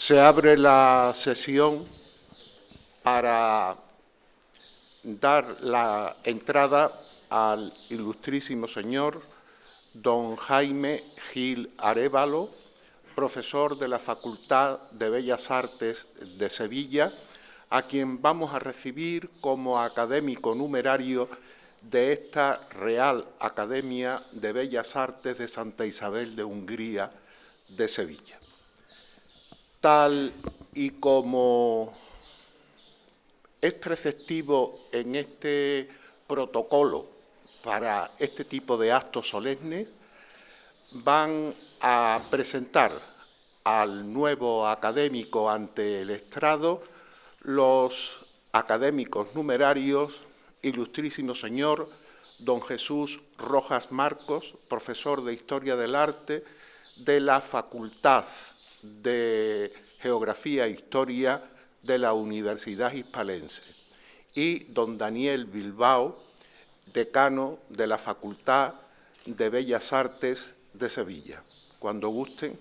Se abre la sesión para dar la entrada al ilustrísimo señor don Jaime Gil Arévalo, profesor de la Facultad de Bellas Artes de Sevilla, a quien vamos a recibir como académico numerario de esta Real Academia de Bellas Artes de Santa Isabel de Hungría de Sevilla. Tal y como es preceptivo en este protocolo para este tipo de actos solemnes, van a presentar al nuevo académico ante el estrado los académicos numerarios, ilustrísimo señor don Jesús Rojas Marcos, profesor de Historia del Arte de la Facultad de Geografía e Historia de la Universidad Hispalense, y don Daniel Bilbao, decano de la Facultad de Bellas Artes de Sevilla. Cuando gusten.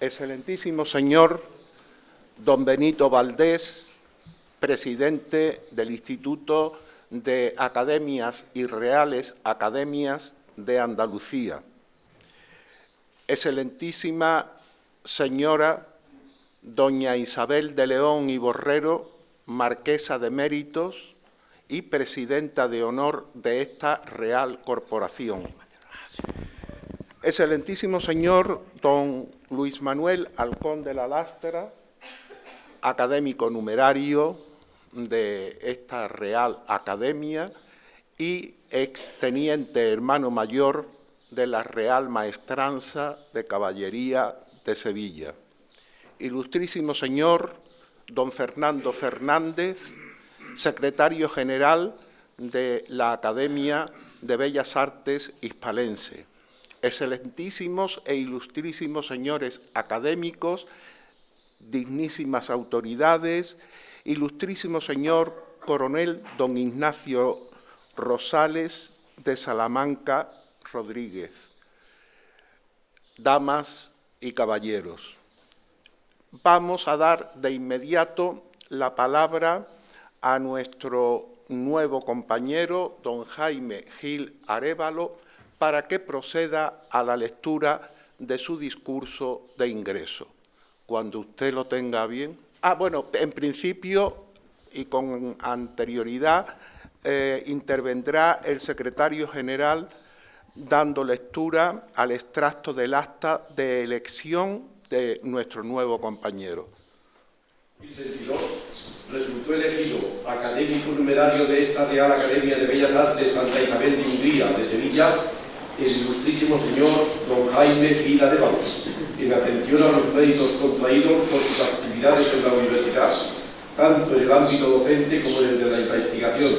Excelentísimo señor don Benito Valdés, presidente del Instituto de Academias y Reales Academias de Andalucía. Excelentísima señora doña Isabel de León y Borrero, marquesa de Méritos y presidenta de honor de esta Real Corporación. Excelentísimo señor don Luis Manuel Halcón de la Lastra, académico numerario de esta Real Academia y exteniente hermano mayor de la Real Maestranza de Caballería de Sevilla. Ilustrísimo señor don Fernando Fernández, secretario general de la Academia de Bellas Artes Hispalense. Excelentísimos e ilustrísimos señores académicos, dignísimas autoridades, ilustrísimo señor coronel don Ignacio Rosales de Salamanca Rodríguez, damas y caballeros. Vamos a dar de inmediato la palabra a nuestro nuevo compañero, don Jaime Gil Arévalo, para que proceda a la lectura de su discurso de ingreso. Cuando usted lo tenga bien. Bueno, en principio y con anterioridad intervendrá el secretario general dando lectura al extracto del acta de elección de nuestro nuevo compañero. 2022 resultó elegido académico numerario de esta Real Academia de Bellas Artes Santa Isabel de Hungría de Sevilla el ilustrísimo señor don Jaime Gil Arévalo, en atención a los méritos contraídos por sus actividades en la universidad, tanto en el ámbito docente como en el de la investigación,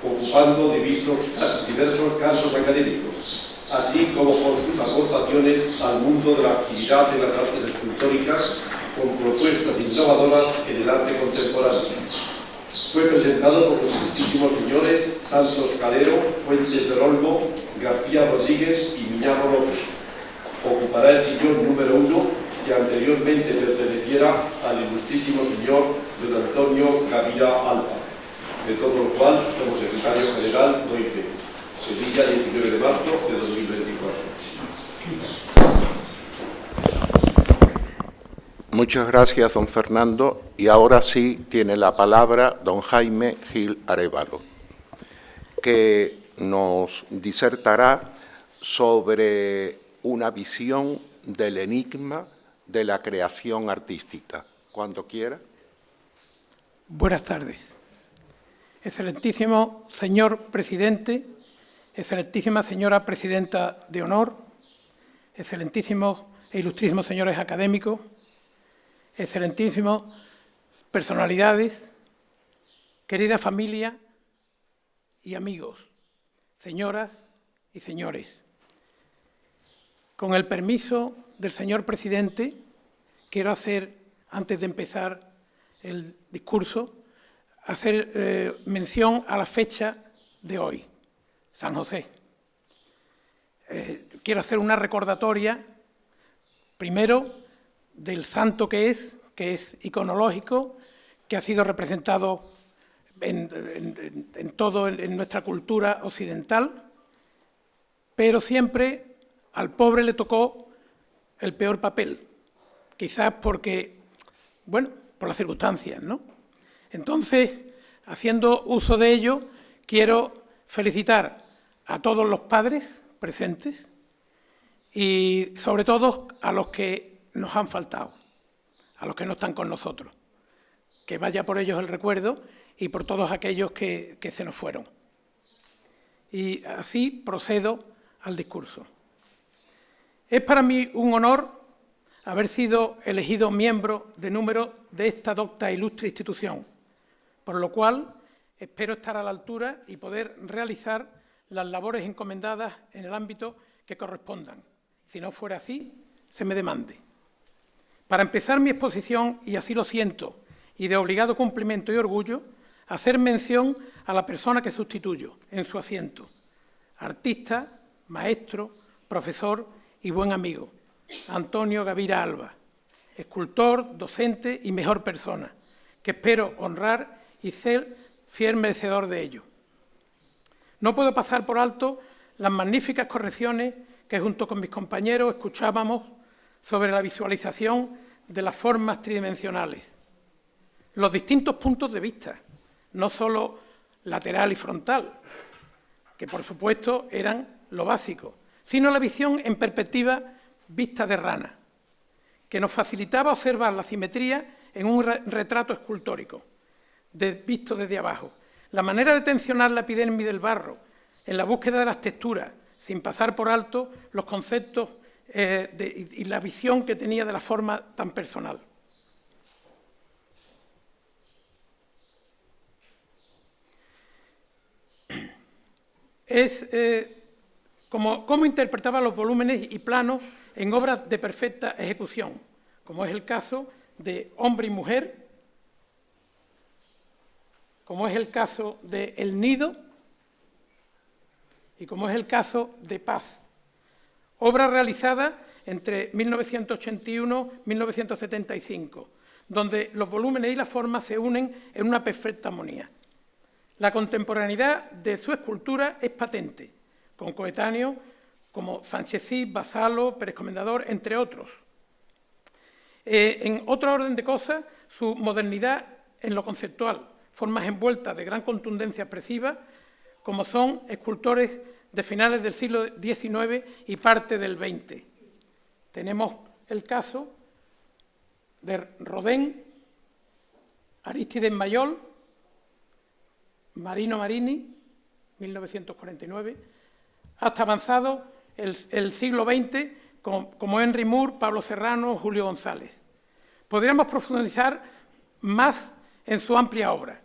ocupando diversos campos académicos, así como por sus aportaciones al mundo de la actividad en las artes escultóricas, con propuestas innovadoras en el arte contemporáneo. Fue presentado por los ilustrísimos señores Santos Calero, Fuentes de Olmo, García Rodríguez y Miñarro López. Ocupará el sillón número 1 que anteriormente perteneciera al ilustrísimo señor don Antonio Gavira Alba, de todo lo cual, como secretario general, doy fe. Sevilla, 19 de marzo de 2024. Muchas gracias, don Fernando. Y ahora sí tiene la palabra don Jaime Gil Arévalo, que nos disertará sobre una visión del enigma de la creación artística. Cuando quiera. Buenas tardes. excelentísimo señor presidente, excelentísima señora presidenta de honor, excelentísimos e ilustrísimos señores académicos, excelentísimas personalidades, querida familia y amigos, señoras y señores. Con el permiso del señor presidente, quiero hacer, antes de empezar el discurso, hacer mención a la fecha de hoy, San José. Quiero hacer una recordatoria, primero, del santo que es iconológico, que ha sido representado en nuestra cultura occidental, pero siempre al pobre le tocó el peor papel, quizás porque, bueno, por las circunstancias, ¿no? Entonces, haciendo uso de ello, quiero felicitar a todos los padres presentes y, sobre todo, a los que nos han faltado, a los que no están con nosotros. Que vaya por ellos el recuerdo y por todos aquellos que se nos fueron. Y así procedo al discurso. Es para mí un honor haber sido elegido miembro de número de esta docta e ilustre institución, por lo cual espero estar a la altura y poder realizar las labores encomendadas en el ámbito que correspondan. Si no fuera así, se me demande. Para empezar mi exposición, y así lo siento, y de obligado cumplimiento y orgullo, hacer mención a la persona que sustituyo en su asiento, artista, maestro, profesor y buen amigo, Antonio Gavira Alba, escultor, docente y mejor persona, que espero honrar y ser fiel merecedor de ello. No puedo pasar por alto las magníficas correcciones que junto con mis compañeros escuchábamos sobre la visualización de las formas tridimensionales, los distintos puntos de vista, no solo lateral y frontal, que por supuesto eran lo básico, sino la visión en perspectiva vista de rana, que nos facilitaba observar la simetría en un retrato escultórico, visto desde abajo, la manera de tensionar la epidermis del barro, en la búsqueda de las texturas, sin pasar por alto los conceptos y la visión que tenía de la forma tan personal. Es cómo interpretaba los volúmenes y planos en obras de perfecta ejecución, como es el caso de Hombre y Mujer, como es el caso de El Nido y como es el caso de Paz, obra realizada entre 1981 y 1975, donde los volúmenes y las formas se unen en una perfecta armonía. La contemporaneidad de su escultura es patente, con coetáneos como Sánchez Cid, Vassallo, Pérez Comendador, entre otros. En otro orden de cosas, su modernidad en lo conceptual, formas envueltas de gran contundencia expresiva, como son escultores de finales del siglo XIX y parte del XX. Tenemos el caso de Rodin, Arístides Maillol, Marino Marini, 1949, hasta avanzado el siglo XX, como Henry Moore, Pablo Serrano, Julio González. Podríamos profundizar más en su amplia obra,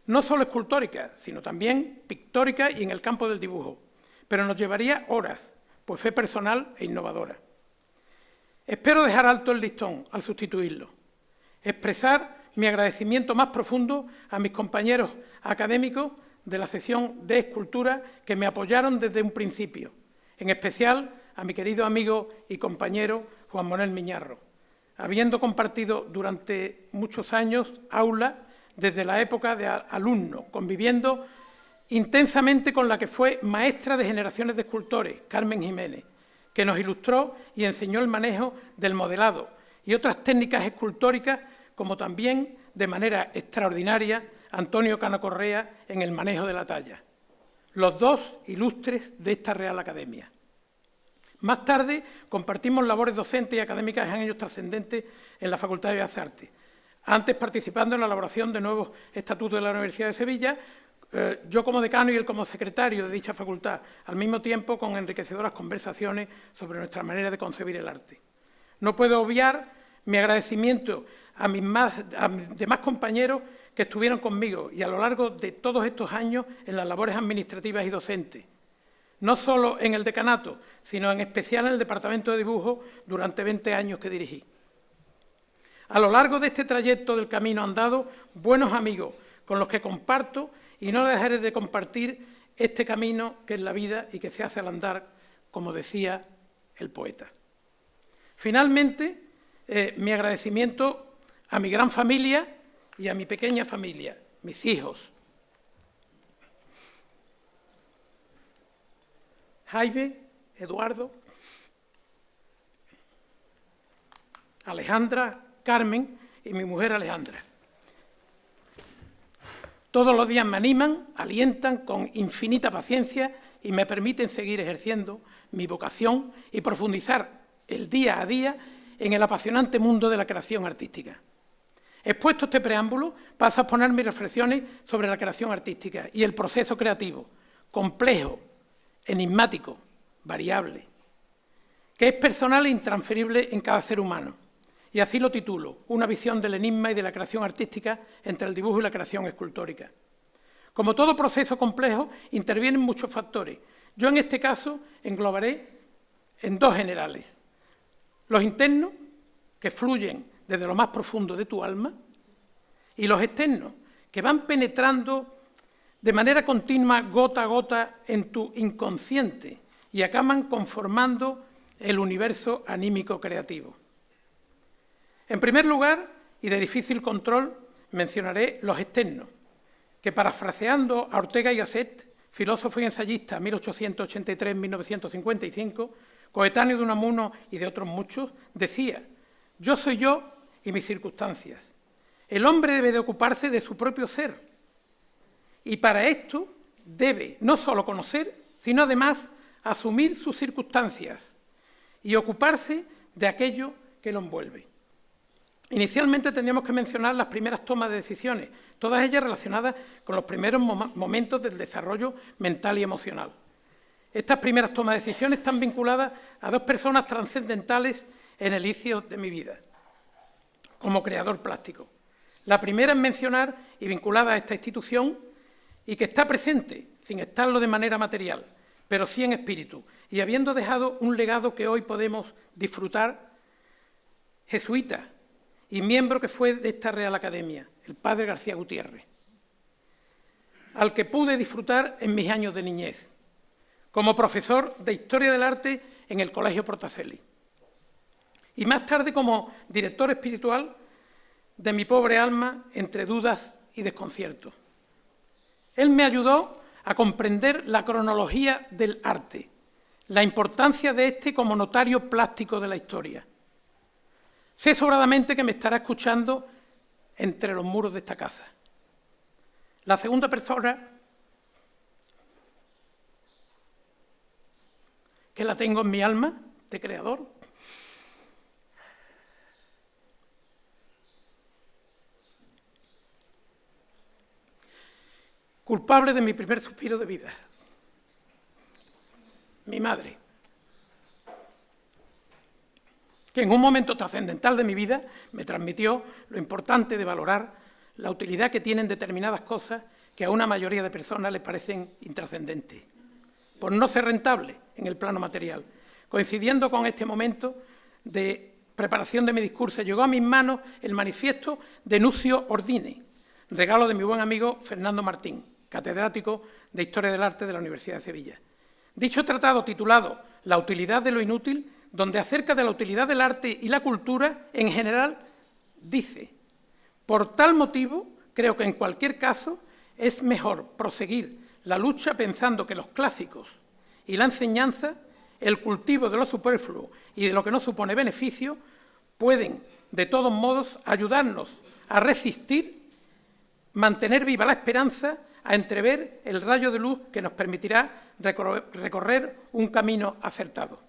no solo escultórica, sino también pictórica y en el campo del dibujo, pero nos llevaría horas, pues fue personal e innovadora. Espero dejar alto el listón al sustituirlo, expresar mi agradecimiento más profundo a mis compañeros académicos de la sección de escultura que me apoyaron desde un principio, en especial a mi querido amigo y compañero Juan Manuel Miñarro, habiendo compartido durante muchos años aula desde la época de alumno, conviviendo intensamente con la que fue maestra de generaciones de escultores, Carmen Jiménez, que nos ilustró y enseñó el manejo del modelado y otras técnicas escultóricas, como también, de manera extraordinaria, Antonio Cano Correa en el manejo de la talla. Los dos ilustres de esta Real Academia. Más tarde compartimos labores docentes y académicas en años trascendentes en la Facultad de Bellas Artes, antes participando en la elaboración de nuevos estatutos de la Universidad de Sevilla, yo como decano y él como secretario de dicha facultad, al mismo tiempo con enriquecedoras conversaciones sobre nuestra manera de concebir el arte. No puedo obviar mi agradecimiento a mis demás compañeros que estuvieron conmigo y a lo largo de todos estos años en las labores administrativas y docentes, no solo en el decanato, sino en especial en el departamento de dibujo durante 20 años que dirigí. A lo largo de este trayecto del camino andado, buenos amigos con los que comparto y no dejaré de compartir este camino que es la vida y que se hace al andar, como decía el poeta. Finalmente, mi agradecimiento a mi gran familia y a mi pequeña familia, mis hijos. Jaime, Eduardo, Alejandra, Carmen y mi mujer Alejandra. Todos los días me animan, alientan con infinita paciencia y me permiten seguir ejerciendo mi vocación y profundizar el día a día en el apasionante mundo de la creación artística. Expuesto este preámbulo, paso a exponer mis reflexiones sobre la creación artística y el proceso creativo, complejo, enigmático, variable, que es personal e intransferible en cada ser humano. Y así lo titulo, una visión del enigma y de la creación artística entre el dibujo y la creación escultórica. Como todo proceso complejo, intervienen muchos factores. Yo en este caso englobaré en dos generales. Los internos, que fluyen desde lo más profundo de tu alma, y los externos, que van penetrando de manera continua, gota a gota, en tu inconsciente y acaban conformando el universo anímico creativo. En primer lugar, y de difícil control, mencionaré los externos, que parafraseando a Ortega y Gasset, filósofo y ensayista 1883-1955, coetáneo de Unamuno y de otros muchos, decía: yo soy yo y mis circunstancias. El hombre debe de ocuparse de su propio ser y para esto debe no solo conocer, sino además asumir sus circunstancias y ocuparse de aquello que lo envuelve. Inicialmente tendríamos que mencionar las primeras tomas de decisiones, todas ellas relacionadas con los primeros momentos del desarrollo mental y emocional. Estas primeras tomas de decisiones están vinculadas a dos personas trascendentales en el inicio de mi vida, como creador plástico. La primera en mencionar y vinculada a esta institución y que está presente, sin estarlo de manera material, pero sí en espíritu, y habiendo dejado un legado que hoy podemos disfrutar, jesuita y miembro que fue de esta Real Academia, el padre García Gutiérrez, al que pude disfrutar en mis años de niñez, como profesor de Historia del Arte en el Colegio Portacelli, y más tarde como director espiritual de mi pobre alma entre dudas y desconciertos. Él me ayudó a comprender la cronología del arte, la importancia de este como notario plástico de la historia. Sé sobradamente que me estará escuchando entre los muros de esta casa. La segunda persona, que la tengo en mi alma de creador, culpable de mi primer suspiro de vida, mi madre, que en un momento trascendental de mi vida me transmitió lo importante de valorar la utilidad que tienen determinadas cosas que a una mayoría de personas les parecen intrascendentes, por no ser rentables en el plano material. Coincidiendo con este momento de preparación de mi discurso, llegó a mis manos el manifiesto de Nucio Ordine, regalo de mi buen amigo Fernando Martín, catedrático de Historia del Arte de la Universidad de Sevilla. Dicho tratado, titulado La utilidad de lo inútil, donde acerca de la utilidad del arte y la cultura en general, dice: por tal motivo, creo que en cualquier caso es mejor proseguir la lucha pensando que los clásicos y la enseñanza, el cultivo de lo superfluo y de lo que no supone beneficio, pueden, de todos modos, ayudarnos a resistir, mantener viva la esperanza, a entrever el rayo de luz que nos permitirá recorrer un camino acertado.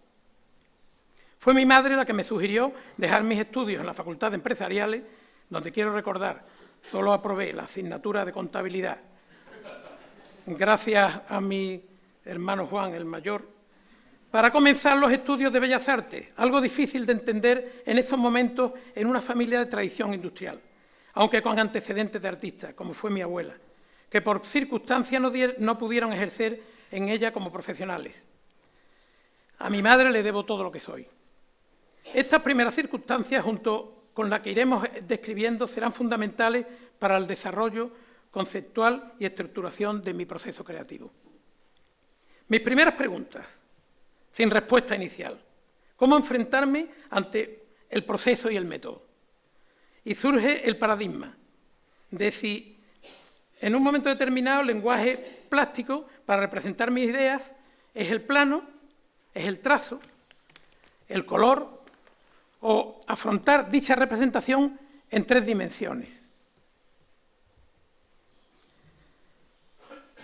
Fue mi madre la que me sugirió dejar mis estudios en la Facultad de Empresariales, donde quiero recordar, solo aprobé la asignatura de contabilidad gracias a mi hermano Juan, el mayor, para comenzar los estudios de Bellas Artes, algo difícil de entender en esos momentos en una familia de tradición industrial, aunque con antecedentes de artista, como fue mi abuela, que por circunstancias no pudieron ejercer en ella como profesionales. A mi madre le debo todo lo que soy. Estas primeras circunstancias, junto con las que iremos describiendo, serán fundamentales para el desarrollo conceptual y estructuración de mi proceso creativo. Mis primeras preguntas, sin respuesta inicial. ¿Cómo enfrentarme ante el proceso y el método? Y surge el paradigma de si en un momento determinado el lenguaje plástico para representar mis ideas es el plano, es el trazo, el color o afrontar dicha representación en 3 dimensiones.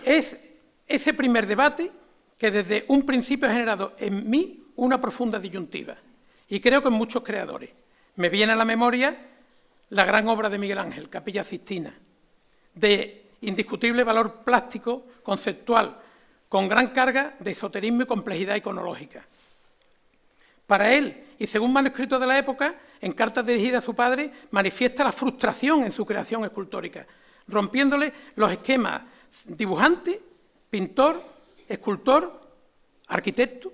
Es ese primer debate que desde un principio ha generado en mí una profunda disyuntiva, y creo que en muchos creadores. Me viene a la memoria la gran obra de Miguel Ángel, Capilla Sixtina, de indiscutible valor plástico, conceptual, con gran carga de esoterismo y complejidad iconológica. Para él, y según manuscritos de la época, en cartas dirigidas a su padre, manifiesta la frustración en su creación escultórica, rompiéndole los esquemas dibujante, pintor, escultor, arquitecto.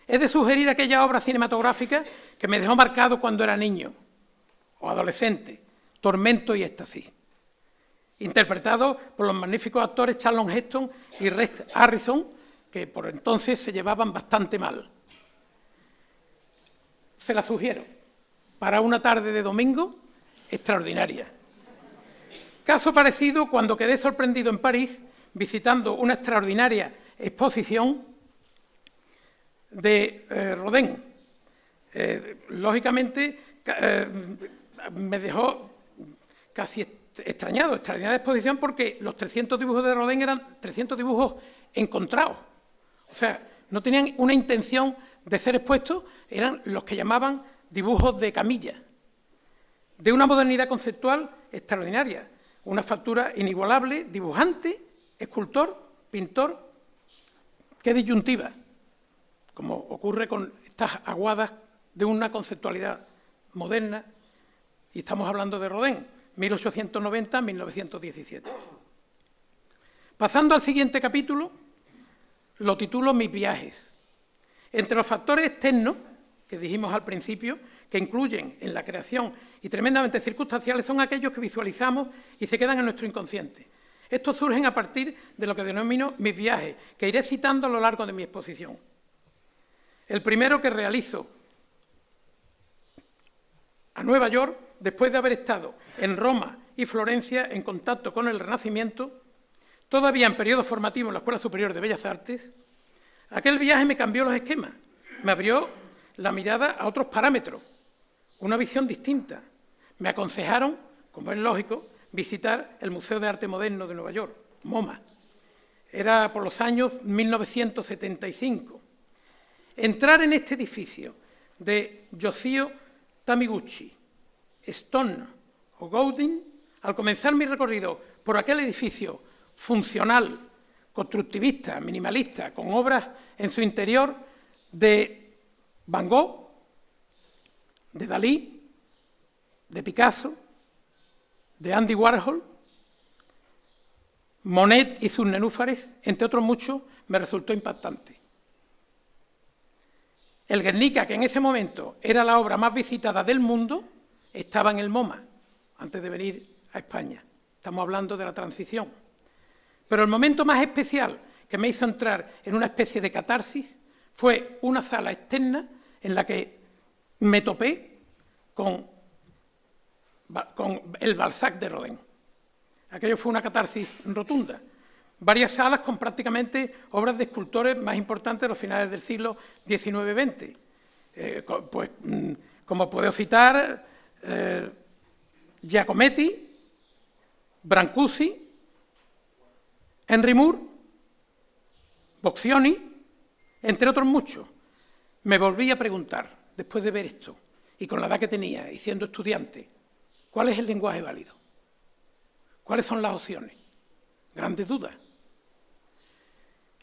Es de sugerir aquella obra cinematográfica que me dejó marcado cuando era niño o adolescente, Tormento y éxtasis, interpretado por los magníficos actores Charlton Heston y Rex Harrison, que por entonces se llevaban bastante mal. Se la sugiero para una tarde de domingo extraordinaria. Caso parecido cuando quedé sorprendido en París visitando una extraordinaria exposición de Rodin. Lógicamente, me dejó casi extrañado, extraordinaria exposición, porque los 300 dibujos de Rodin eran 300 dibujos encontrados. O sea, no tenían una intención de ser expuestos, eran los que llamaban dibujos de camilla, de una modernidad conceptual extraordinaria, una factura inigualable, dibujante, escultor, pintor. Qué disyuntiva, como ocurre con estas aguadas de una conceptualidad moderna, y estamos hablando de Rodin, 1890-1917. Pasando al siguiente capítulo, lo titulo Mis viajes. Entre los factores externos, que dijimos al principio, que incluyen en la creación y tremendamente circunstanciales, son aquellos que visualizamos y se quedan en nuestro inconsciente. Estos surgen a partir de lo que denomino mis viajes, que iré citando a lo largo de mi exposición. El primero que realizo a Nueva York, después de haber estado en Roma y Florencia en contacto con el Renacimiento, todavía en periodo formativo en la Escuela Superior de Bellas Artes. Aquel viaje me cambió los esquemas, me abrió la mirada a otros parámetros, una visión distinta. Me aconsejaron, como es lógico, visitar el Museo de Arte Moderno de Nueva York, MoMA. Era por los años 1975. Entrar en este edificio de Yoshio Tamiguchi, Stone o Gaudí, al comenzar mi recorrido por aquel edificio funcional, constructivista, minimalista, con obras en su interior de Van Gogh, de Dalí, de Picasso, de Andy Warhol, Monet y sus nenúfares, entre otros muchos, me resultó impactante. El Guernica, que en ese momento era la obra más visitada del mundo, estaba en el MoMA, antes de venir a España. Estamos hablando de la transición. Pero el momento más especial que me hizo entrar en una especie de catarsis fue una sala externa en la que me topé con el Balzac de Rodin. Aquello fue una catarsis rotunda. Varias salas con prácticamente obras de escultores más importantes de los finales del siglo XIX-XX. Pues, como puedo citar, Giacometti, Brancusi, Henry Moore, Boccioni, entre otros muchos. Me volví a preguntar, después de ver esto, y con la edad que tenía, y siendo estudiante, ¿cuál es el lenguaje válido? ¿Cuáles son las opciones? Grandes dudas.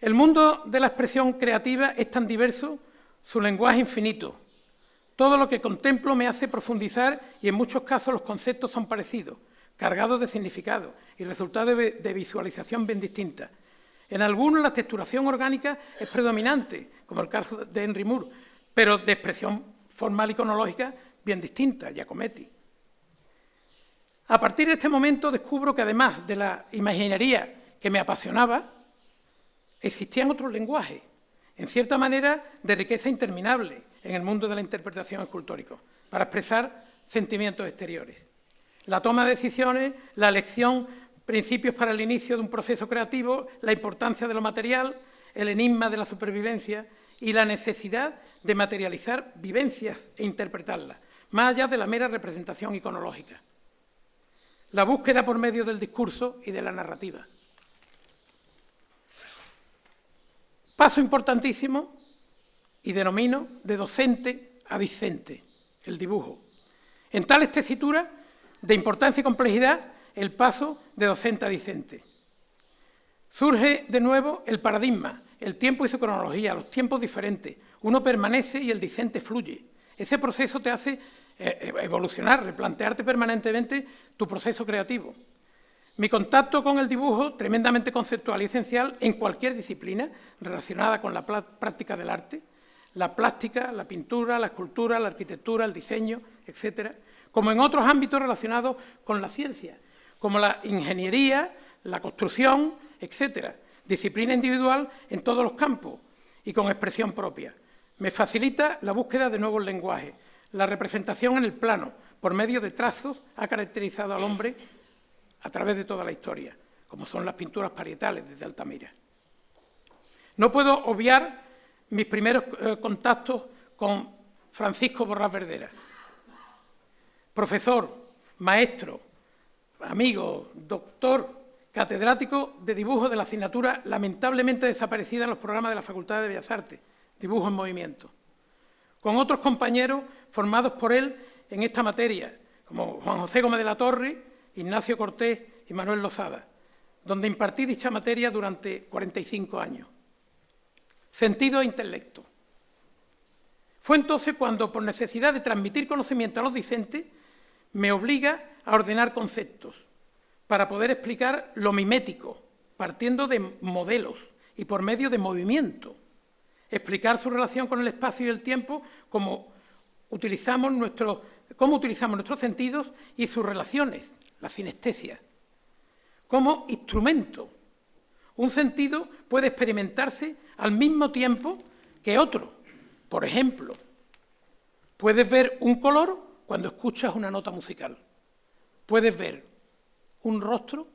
El mundo de la expresión creativa es tan diverso, su lenguaje infinito. Todo lo que contemplo me hace profundizar y en muchos casos los conceptos son parecidos, cargados de significado y resultados de visualización bien distintas. En algunos la texturación orgánica es predominante, como el caso de Henry Moore, pero de expresión formal y cronológica bien distinta, Giacometti. A partir de este momento descubro que además de la imaginería que me apasionaba, existían otros lenguajes, en cierta manera de riqueza interminable en el mundo de la interpretación escultórica, para expresar sentimientos exteriores. La toma de decisiones, la elección, principios para el inicio de un proceso creativo, la importancia de lo material, el enigma de la supervivencia y la necesidad de materializar vivencias e interpretarlas, más allá de la mera representación iconológica. La búsqueda por medio del discurso y de la narrativa. Paso importantísimo y denomino de docente a discente, el dibujo. En tales tesituras de importancia y complejidad, el paso de docente a discente. Surge de nuevo el paradigma, el tiempo y su cronología, los tiempos diferentes. Uno permanece y el discente fluye. Ese proceso te hace evolucionar, replantearte permanentemente tu proceso creativo. Mi contacto con el dibujo, tremendamente conceptual y esencial en cualquier disciplina relacionada con la práctica del arte, la plástica, la pintura, la escultura, la arquitectura, el diseño, etcétera, como en otros ámbitos relacionados con la ciencia, como la ingeniería, la construcción, etcétera, disciplina individual en todos los campos y con expresión propia. Me facilita la búsqueda de nuevos lenguajes. La representación en el plano, por medio de trazos, ha caracterizado al hombre a través de toda la historia, como son las pinturas parietales desde Altamira. No puedo obviar mis primeros contactos con Francisco Borrás Verdera, profesor, maestro, amigo, doctor, catedrático de dibujo de la asignatura lamentablemente desaparecida en los programas de la Facultad de Bellas Artes, dibujo en movimiento, con otros compañeros formados por él en esta materia, como Juan José Gómez de la Torre, Ignacio Cortés y Manuel Losada, donde impartí dicha materia durante 45 años. Sentido e intelecto. Fue entonces cuando, por necesidad de transmitir conocimiento a los discentes, me obliga a ordenar conceptos para poder explicar lo mimético, partiendo de modelos y por medio de movimiento, explicar su relación con el espacio y el tiempo, cómo utilizamos nuestros sentidos y sus relaciones, la sinestesia, como instrumento. Un sentido puede experimentarse al mismo tiempo que otro. Por ejemplo, puedes ver un color cuando escuchas una nota musical. Puedes ver un rostro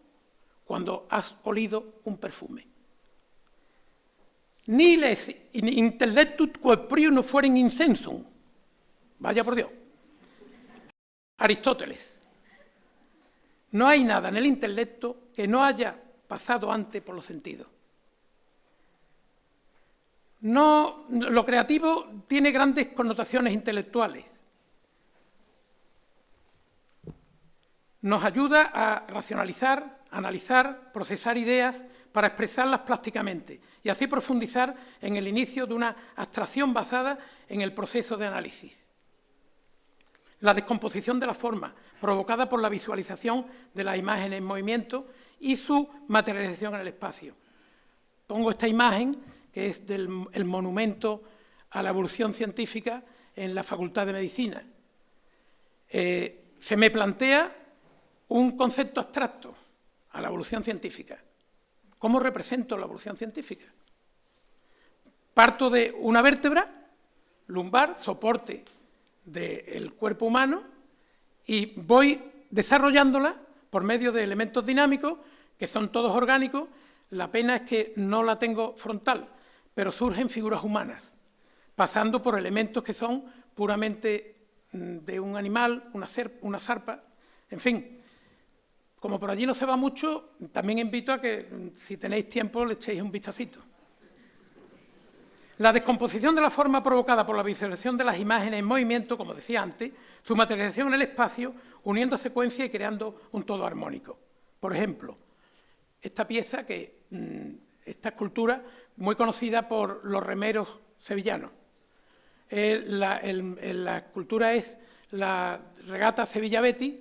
cuando has olido un perfume. Niles intellectut quod prius fueren incensum. Vaya por Dios. Aristóteles. No hay nada en el intelecto que no haya pasado antes por los sentidos. No, lo creativo tiene grandes connotaciones intelectuales. Nos ayuda a racionalizar, analizar, procesar ideas para expresarlas plásticamente y así profundizar en el inicio de una abstracción basada en el proceso de análisis. La descomposición de la forma, provocada por la visualización de las imágenes en movimiento y su materialización en el espacio. Pongo esta imagen, que es del monumento a la evolución científica en la Facultad de Medicina. Se me plantea un concepto abstracto a la evolución científica. ¿Cómo represento la evolución científica? Parto de una vértebra lumbar, soporte del cuerpo humano, y voy desarrollándola por medio de elementos dinámicos, que son todos orgánicos. La pena es que no la tengo frontal, pero surgen figuras humanas, pasando por elementos que son puramente de un animal, una zarpa, en fin. Como por allí no se va mucho, también invito a que, si tenéis tiempo, le echéis un vistacito. La descomposición de la forma provocada por la visualización de las imágenes en movimiento, como decía antes, su materialización en el espacio, uniendo secuencias y creando un todo armónico. Por ejemplo, esta pieza que esta escultura muy conocida por los remeros sevillanos. La escultura es la regata Sevilla-Betis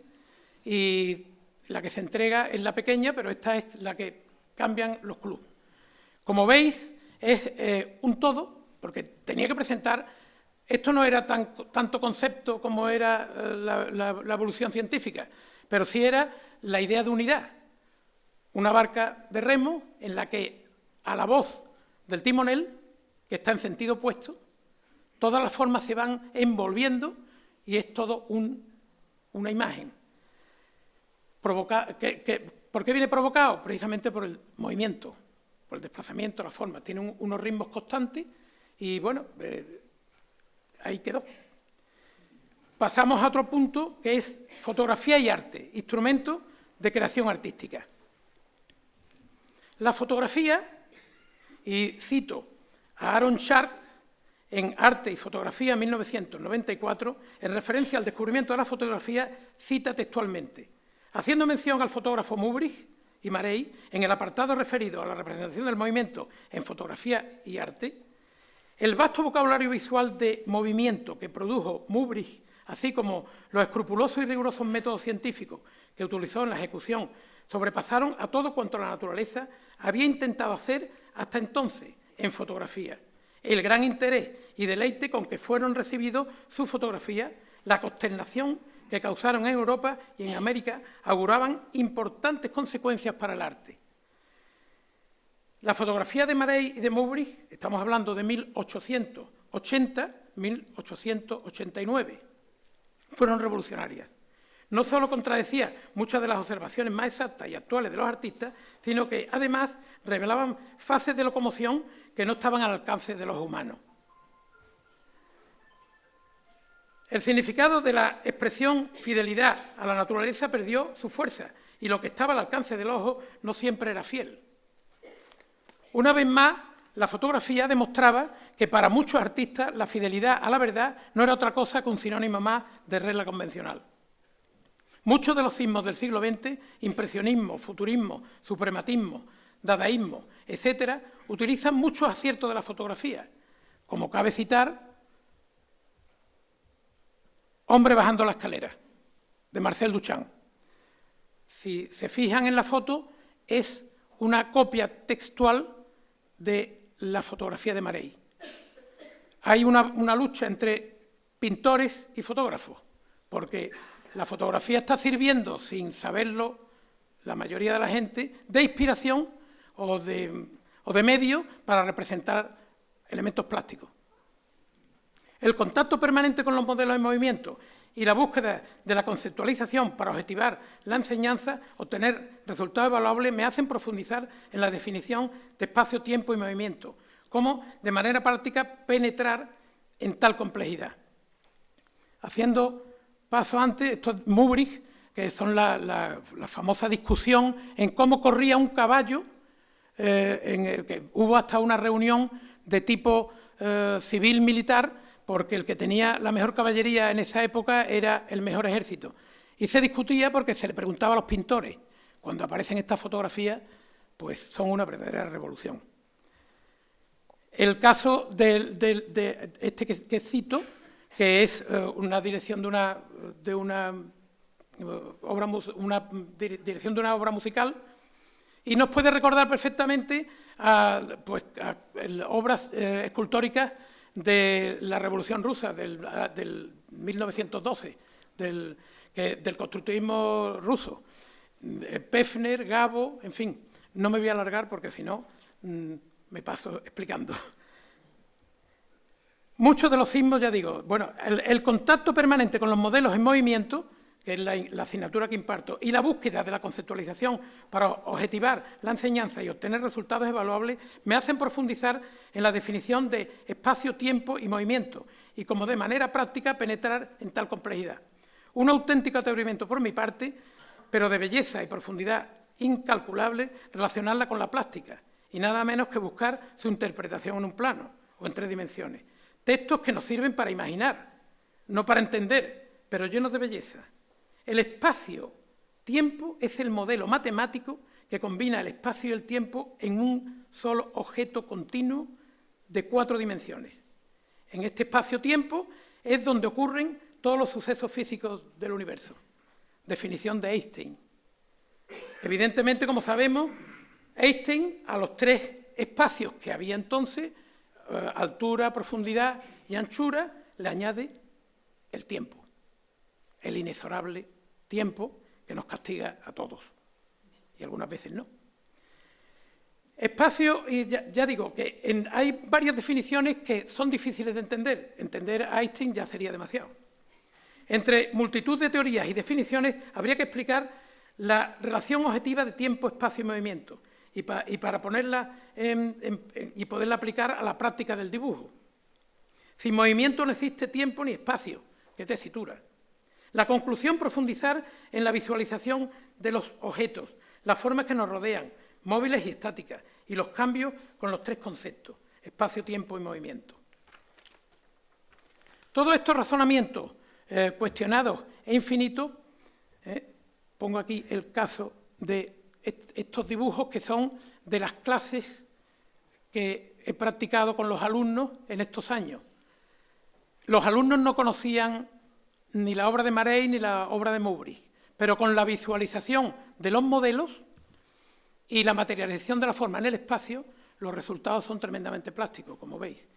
y la que se entrega es la pequeña, pero esta es la que cambian los clubes. Como veis, es un todo, porque tenía que presentar, esto no era tanto concepto como era la evolución científica, pero sí era la idea de unidad. Una barca de remo en la que a la voz del timonel, que está en sentido opuesto, todas las formas se van envolviendo y es todo una imagen. ¿Por qué viene provocado? Precisamente por el movimiento, por el desplazamiento, la forma. Tiene unos ritmos constantes y, bueno, ahí quedó. Pasamos a otro punto, que es fotografía y arte, instrumento de creación artística. La fotografía, y cito a Aaron Sharp en Arte y Fotografía 1994, en referencia al descubrimiento de la fotografía, cita textualmente: haciendo mención al fotógrafo Mubrich y Marey, en el apartado referido a la representación del movimiento en fotografía y arte, el vasto vocabulario visual de movimiento que produjo Mubrich, así como los escrupulosos y rigurosos métodos científicos que utilizó en la ejecución, sobrepasaron a todo cuanto la naturaleza había intentado hacer hasta entonces en fotografía. El gran interés y deleite con que fueron recibidos sus fotografías, la consternación que causaron en Europa y en América, auguraban importantes consecuencias para el arte. La fotografía de Marey y de Mubrich, estamos hablando de 1880-1889, fueron revolucionarias. No solo contradecía muchas de las observaciones más exactas y actuales de los artistas, sino que además revelaban fases de locomoción que no estaban al alcance de los humanos. El significado de la expresión fidelidad a la naturaleza perdió su fuerza y lo que estaba al alcance del ojo no siempre era fiel. Una vez más, la fotografía demostraba que para muchos artistas la fidelidad a la verdad no era otra cosa que un sinónimo más de regla convencional. Muchos de los sismos del siglo XX, impresionismo, futurismo, suprematismo, dadaísmo, etcétera, utilizan muchos aciertos de la fotografía, como cabe citar Hombre bajando la escalera, de Marcel Duchamp. Si se fijan en la foto, es una copia textual de la fotografía de Marey. Hay una lucha entre pintores y fotógrafos, porque la fotografía está sirviendo, sin saberlo la mayoría de la gente, de inspiración o de medio para representar elementos plásticos. El contacto permanente con los modelos en movimiento y la búsqueda de la conceptualización para objetivar la enseñanza, obtener resultados evaluables, me hacen profundizar en la definición de espacio, tiempo y movimiento, cómo de manera práctica penetrar en tal complejidad. Haciendo paso antes, esto es Mubrich, que son la famosa discusión en cómo corría un caballo, que hubo hasta una reunión de tipo civil-militar, porque el que tenía la mejor caballería en esa época era el mejor ejército. Y se discutía porque se le preguntaba a los pintores. Cuando aparecen estas fotografías, pues son una verdadera revolución. El caso de este que cito, que es una dirección de una obra musical, y nos puede recordar perfectamente a obras escultóricas de la Revolución Rusa del 1912, del constructivismo ruso. Pefner, Gabo, en fin, no me voy a alargar porque si no me paso explicando. Muchos de los sismos, ya digo, bueno, el contacto permanente con los modelos en movimiento, que es la asignatura que imparto, y la búsqueda de la conceptualización para objetivar la enseñanza y obtener resultados evaluables, me hacen profundizar en la definición de espacio, tiempo y movimiento, y como de manera práctica penetrar en tal complejidad. Un auténtico atrevimiento por mi parte, pero de belleza y profundidad incalculable, relacionarla con la plástica, y nada menos que buscar su interpretación en un plano o en 3 dimensiones. Textos que nos sirven para imaginar, no para entender, pero llenos de belleza. El espacio-tiempo es el modelo matemático que combina el espacio y el tiempo en un solo objeto continuo de 4 dimensiones. En este espacio-tiempo es donde ocurren todos los sucesos físicos del universo. Definición de Einstein. Evidentemente, como sabemos, Einstein a los 3 espacios que había entonces, altura, profundidad y anchura, le añade el tiempo, el inexorable tiempo que nos castiga a todos, y algunas veces no. Espacio, y ya digo, que hay varias definiciones que son difíciles de entender. Entender a Einstein ya sería demasiado. Entre multitud de teorías y definiciones habría que explicar la relación objetiva de tiempo, espacio y movimiento, y para ponerla y poderla aplicar a la práctica del dibujo. Sin movimiento no existe tiempo ni espacio, que es tesitura. La conclusión, profundizar en la visualización de los objetos, las formas que nos rodean, móviles y estáticas, y los cambios con los 3 conceptos, espacio, tiempo y movimiento. Todos estos razonamientos cuestionados e infinitos, pongo aquí el caso de estos dibujos que son de las clases que he practicado con los alumnos en estos años. Los alumnos no conocían ni la obra de Marey ni la obra de Mubrich, pero con la visualización de los modelos y la materialización de la forma en el espacio, los resultados son tremendamente plásticos, como veis.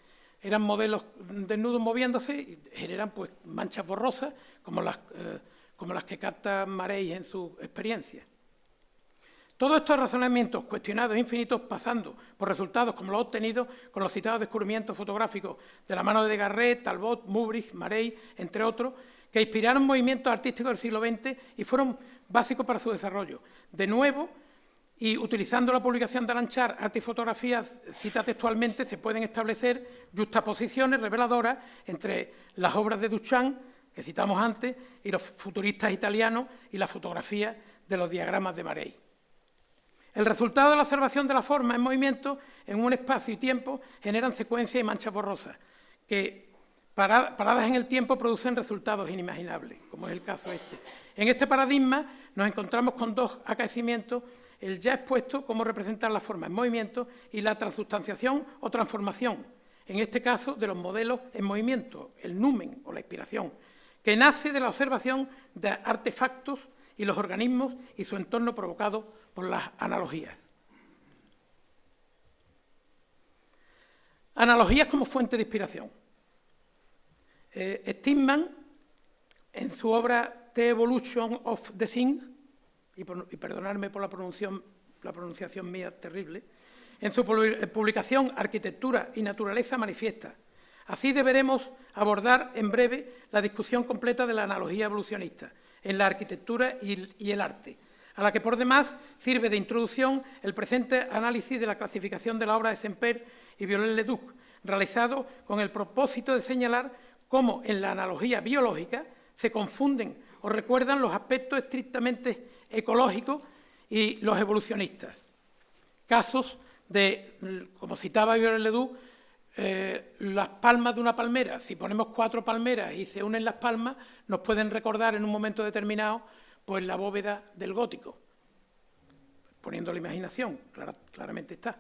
Eran modelos desnudos moviéndose y generan pues, manchas borrosas, como las que capta Marey en su experiencia. Todos estos razonamientos cuestionados e infinitos, pasando por resultados como los obtenidos con los citados descubrimientos fotográficos de la mano de Desgarret, Talbot, Mubrich, Marey, entre otros, que inspiraron movimientos artísticos del siglo XX y fueron básicos para su desarrollo. De nuevo, y utilizando la publicación de Alanchar, Arte y Fotografía, cita textualmente, se pueden establecer juxtaposiciones reveladoras entre las obras de Duchamp, que citamos antes, y los futuristas italianos y la fotografía de los diagramas de Marey. El resultado de la observación de la forma en movimiento en un espacio y tiempo generan secuencias y manchas borrosas que, paradas en el tiempo, producen resultados inimaginables, como es el caso este. En este paradigma nos encontramos con 2 acaecimientos, el ya expuesto, cómo representar la forma en movimiento, y la transubstanciación o transformación, en este caso de los modelos en movimiento, el numen o la inspiración, que nace de la observación de artefactos y los organismos y su entorno provocado por las analogías. Analogías como fuente de inspiración. Steinman, en su obra The Evolution of the Thing, y perdonadme por la pronunciación mía terrible, en su publicación Arquitectura y Naturaleza manifiesta: así deberemos abordar en breve la discusión completa de la analogía evolucionista en la arquitectura y el arte, a la que por demás sirve de introducción el presente análisis de la clasificación de la obra de Semper y Viollet-le-Duc, realizado con el propósito de señalar cómo en la analogía biológica se confunden o recuerdan los aspectos estrictamente ecológicos y los evolucionistas. Casos de, como citaba Viollet-le-Duc, las palmas de una palmera. Si ponemos 4 palmeras y se unen las palmas, nos pueden recordar en un momento determinado pues la bóveda del gótico. Poniendo la imaginación, claramente está.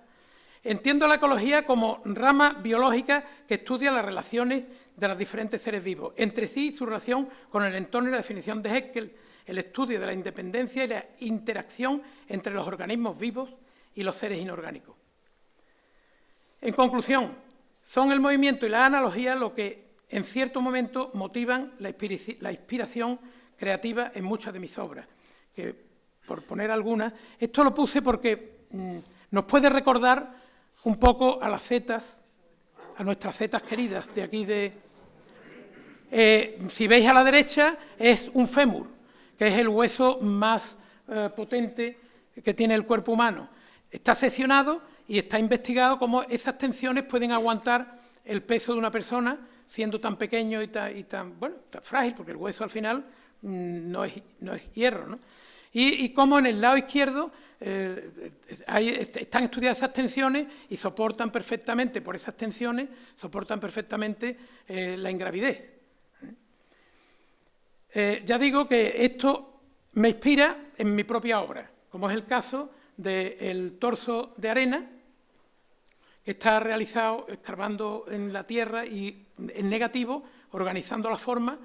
Entiendo la ecología como rama biológica que estudia las relaciones de los diferentes seres vivos, entre sí y su relación con el entorno y la definición de Haeckel, el estudio de la independencia y la interacción entre los organismos vivos y los seres inorgánicos. En conclusión, son el movimiento y la analogía lo que en cierto momento motivan la inspiración creativa en muchas de mis obras, que por poner algunas, esto lo puse porque nos puede recordar un poco a las setas, a nuestras setas queridas de aquí si veis a la derecha es un fémur, que es el hueso más potente que tiene el cuerpo humano. Está seccionado y está investigado cómo esas tensiones pueden aguantar el peso de una persona, siendo tan pequeño y tan frágil, porque el hueso al final no es hierro, ¿no? Y cómo en el lado izquierdo están estudiadas esas tensiones y soportan perfectamente, por esas tensiones, soportan perfectamente la ingravidez. Ya digo que esto me inspira en mi propia obra, como es el caso del torso de arena, que está realizado escarbando en la tierra y en negativo, organizando la forma,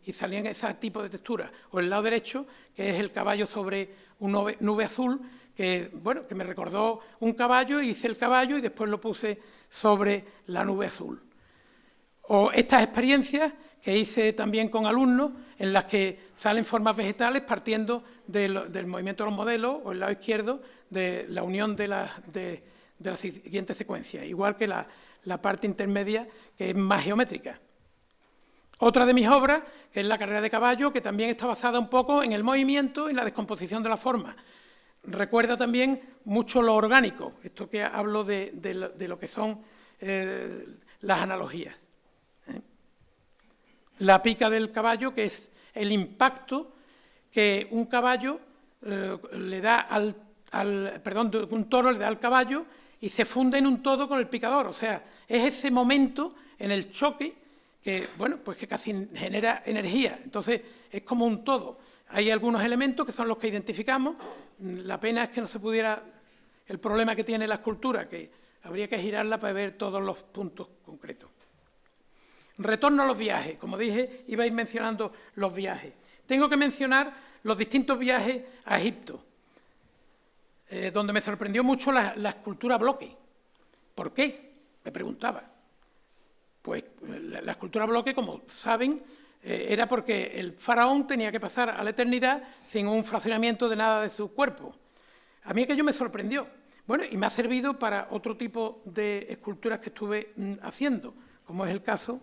y salían ese tipo de texturas. O el lado derecho, que es el caballo sobre una nube azul, que, bueno, que me recordó un caballo, hice el caballo y después lo puse sobre la nube azul. O estas experiencias que hice también con alumnos, en las que salen formas vegetales partiendo del movimiento de los modelos, o el lado izquierdo, de la unión de la siguiente secuencia, igual que la parte intermedia, que es más geométrica. Otra de mis obras, que es la carrera de caballo, que también está basada un poco en el movimiento y la descomposición de la forma. Recuerda también mucho lo orgánico, esto que hablo de lo que son las analogías. La pica del caballo, que es el impacto que un caballo le da un toro le da al caballo y se funde en un todo con el picador. O sea, es ese momento en el choque que, bueno, pues que casi genera energía. Entonces, es como un todo. Hay algunos elementos que son los que identificamos. La pena es que no se pudiera... El problema que tiene la escultura, que habría que girarla para ver todos los puntos concretos. Retorno a los viajes. Como dije, iba a ir mencionando los viajes. Tengo que mencionar los distintos viajes a Egipto, donde me sorprendió mucho la escultura bloque. ¿Por qué? Me preguntaba. Pues la escultura bloque, como saben, era porque el faraón tenía que pasar a la eternidad sin un fraccionamiento de nada de su cuerpo. A mí aquello me sorprendió. Bueno, y me ha servido para otro tipo de esculturas que estuve haciendo, como es el caso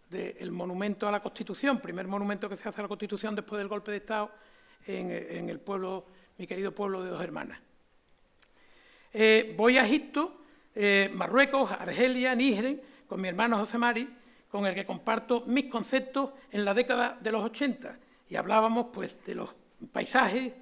del monumento a la Constitución, primer monumento que se hace a la Constitución después del golpe de Estado en el pueblo, mi querido pueblo de Dos Hermanas. Voy a Egipto, Marruecos, Argelia, Níger, con mi hermano José Mari, con el que comparto mis conceptos en la década de los 80, y hablábamos pues de los paisajes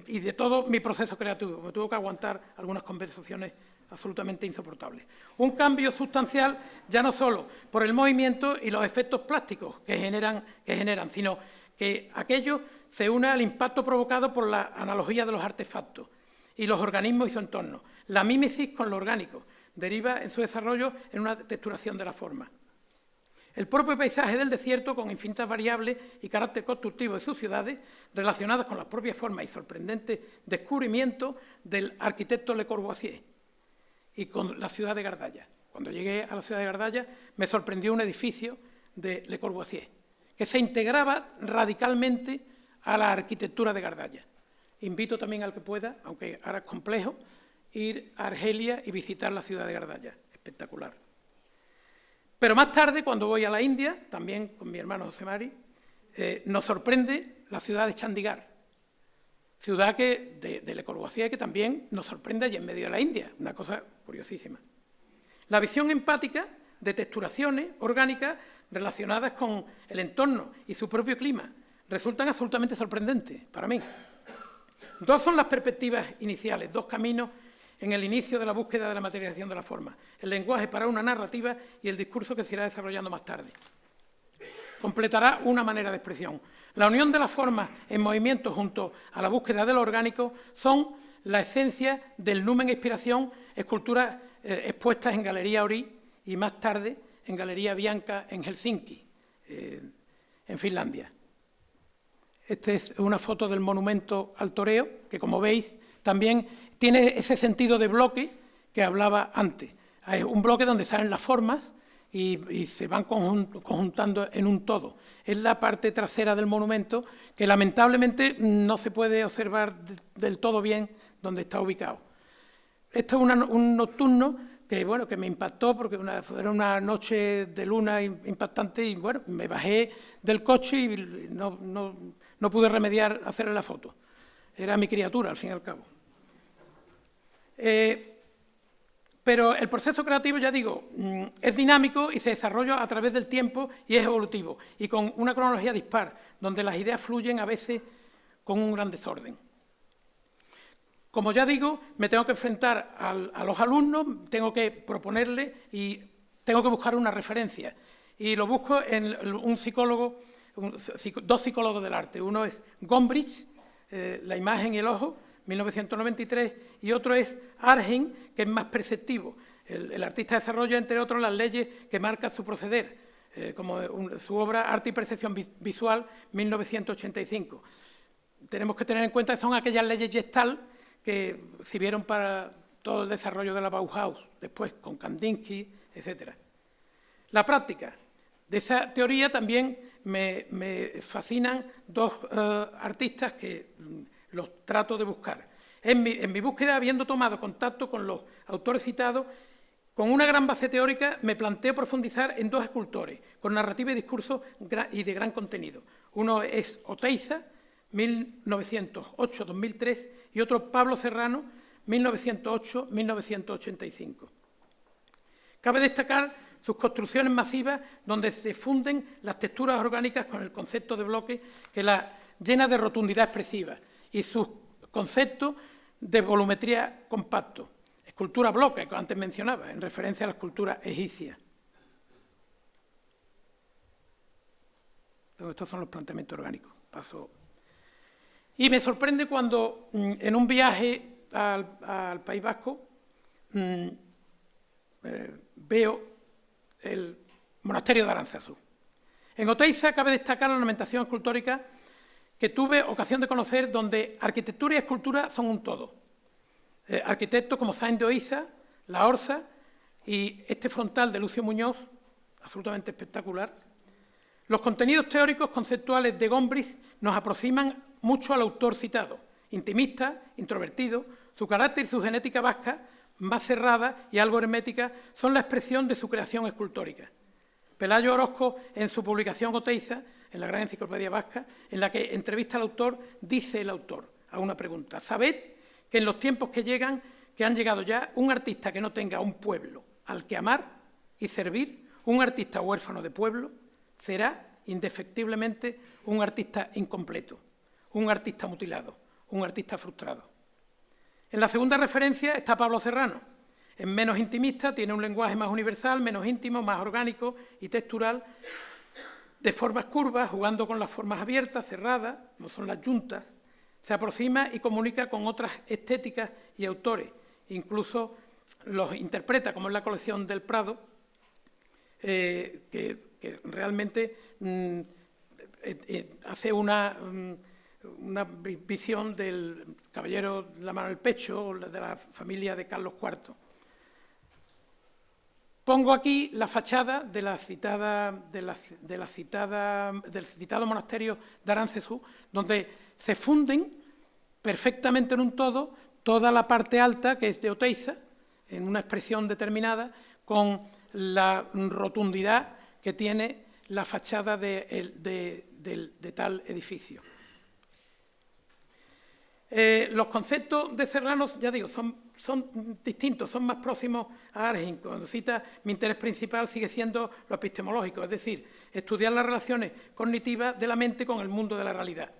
y de todo mi proceso creativo. Me tuvo que aguantar algunas conversaciones absolutamente insoportables. Un cambio sustancial ya no solo por el movimiento y los efectos plásticos que generan, sino que aquello se une al impacto provocado por la analogía de los artefactos y los organismos y su entorno. La mímesis con lo orgánico deriva en su desarrollo en una texturación de la forma. El propio paisaje del desierto, con infinitas variables y carácter constructivo de sus ciudades, relacionadas con las propias formas y sorprendentes descubrimientos del arquitecto Le Corbusier y con la ciudad de Gardaya. Cuando llegué a la ciudad de Gardaya me sorprendió un edificio de Le Corbusier que se integraba radicalmente a la arquitectura de Gardaya. Invito también al que pueda, aunque ahora es complejo, ir a Argelia y visitar la ciudad de Gardaya. Espectacular. Pero más tarde, cuando voy a la India, también con mi hermano José Mari, nos sorprende la ciudad de Chandigarh, ciudad de Le Corbusier, que también nos sorprende allí en medio de la India, una cosa curiosísima. La visión empática de texturaciones orgánicas relacionadas con el entorno y su propio clima resultan absolutamente sorprendentes para mí. Dos son las perspectivas iniciales, dos caminos en el inicio de la búsqueda de la materialización de la forma, el lenguaje para una narrativa y el discurso que se irá desarrollando más tarde. Completará una manera de expresión. La unión de las formas en movimiento junto a la búsqueda de lo orgánico son la esencia del numen inspiración, esculturas expuestas en Galería Ori y más tarde en Galería Bianca en Helsinki, en Finlandia. Esta es una foto del monumento al toreo, que como veis también tiene ese sentido de bloque que hablaba antes. Es un bloque donde salen las formas y se van conjuntando en un todo. Es la parte trasera del monumento que lamentablemente no se puede observar del todo bien donde está ubicado. Esto es un nocturno que, bueno, que me impactó porque era una noche de luna impactante y bueno, me bajé del coche y no pude remediar hacerle la foto. Era mi criatura, al fin y al cabo. Pero el proceso creativo, ya digo, es dinámico y se desarrolla a través del tiempo y es evolutivo, y con una cronología dispar, donde las ideas fluyen a veces con un gran desorden. Como ya digo, me tengo que enfrentar a los alumnos, tengo que proponerles y tengo que buscar una referencia. Y lo busco en un psicólogo, dos psicólogos del arte. Uno es Gombrich, La imagen y el ojo, 1993, y otro es Argen, que es más perceptivo. El artista desarrolla, entre otros, las leyes que marcan su proceder, como su obra Arte y Percepción Visual, 1985. Tenemos que tener en cuenta que son aquellas leyes Gestalt que sirvieron para todo el desarrollo de la Bauhaus, después con Kandinsky, etc. La práctica. De esa teoría también me fascinan dos artistas que los trato de buscar. En mi búsqueda, habiendo tomado contacto con los autores citados, con una gran base teórica me planteo profundizar en dos escultores, con narrativa y discurso y de gran contenido. Uno es Oteiza, 1908-2003, y otro Pablo Serrano, 1908-1985. Cabe destacar sus construcciones masivas donde se funden las texturas orgánicas con el concepto de bloque que las llena de rotundidad expresiva y sus conceptos de volumetría compacto. Escultura bloque, que antes mencionaba, en referencia a la escultura egipcia. Pero estos son los planteamientos orgánicos. Paso. Y me sorprende cuando en un viaje al País Vasco veo el monasterio de Aránzazu. En Oteiza cabe destacar la ornamentación escultórica que tuve ocasión de conocer, donde arquitectura y escultura son un todo. Arquitectos como Sáenz de Oíza, La Orza y este frontal de Lucio Muñoz, absolutamente espectacular. Los contenidos teóricos conceptuales de Gombrich nos aproximan mucho al autor citado, intimista, introvertido. Su carácter y su genética vasca, más cerrada y algo hermética, son la expresión de su creación escultórica. Pelayo Orozco, en su publicación Oteiza, en la Gran Enciclopedia Vasca, en la que entrevista al autor, dice el autor a una pregunta: ¿sabed que en los tiempos que han llegado ya, un artista que no tenga un pueblo al que amar y servir, un artista huérfano de pueblo, será indefectiblemente un artista incompleto, un artista mutilado, un artista frustrado? En la segunda referencia está Pablo Serrano. Es menos intimista, tiene un lenguaje más universal, menos íntimo, más orgánico y textural, de formas curvas, jugando con las formas abiertas, cerradas, como son las yuntas. Se aproxima y comunica con otras estéticas y autores, incluso los interpreta, como en la colección del Prado, que realmente hace una visión del caballero de la mano en el pecho, o de la familia de Carlos IV. Pongo aquí la fachada de del citado monasterio de Aránzazu, donde se funden perfectamente en un todo toda la parte alta, que es de Oteiza, en una expresión determinada, con la rotundidad que tiene la fachada de tal edificio. Los conceptos de Serrano, ya digo, son distintos, son más próximos a Argen. Cuando cita, mi interés principal sigue siendo lo epistemológico, es decir, estudiar las relaciones cognitivas de la mente con el mundo de la realidad.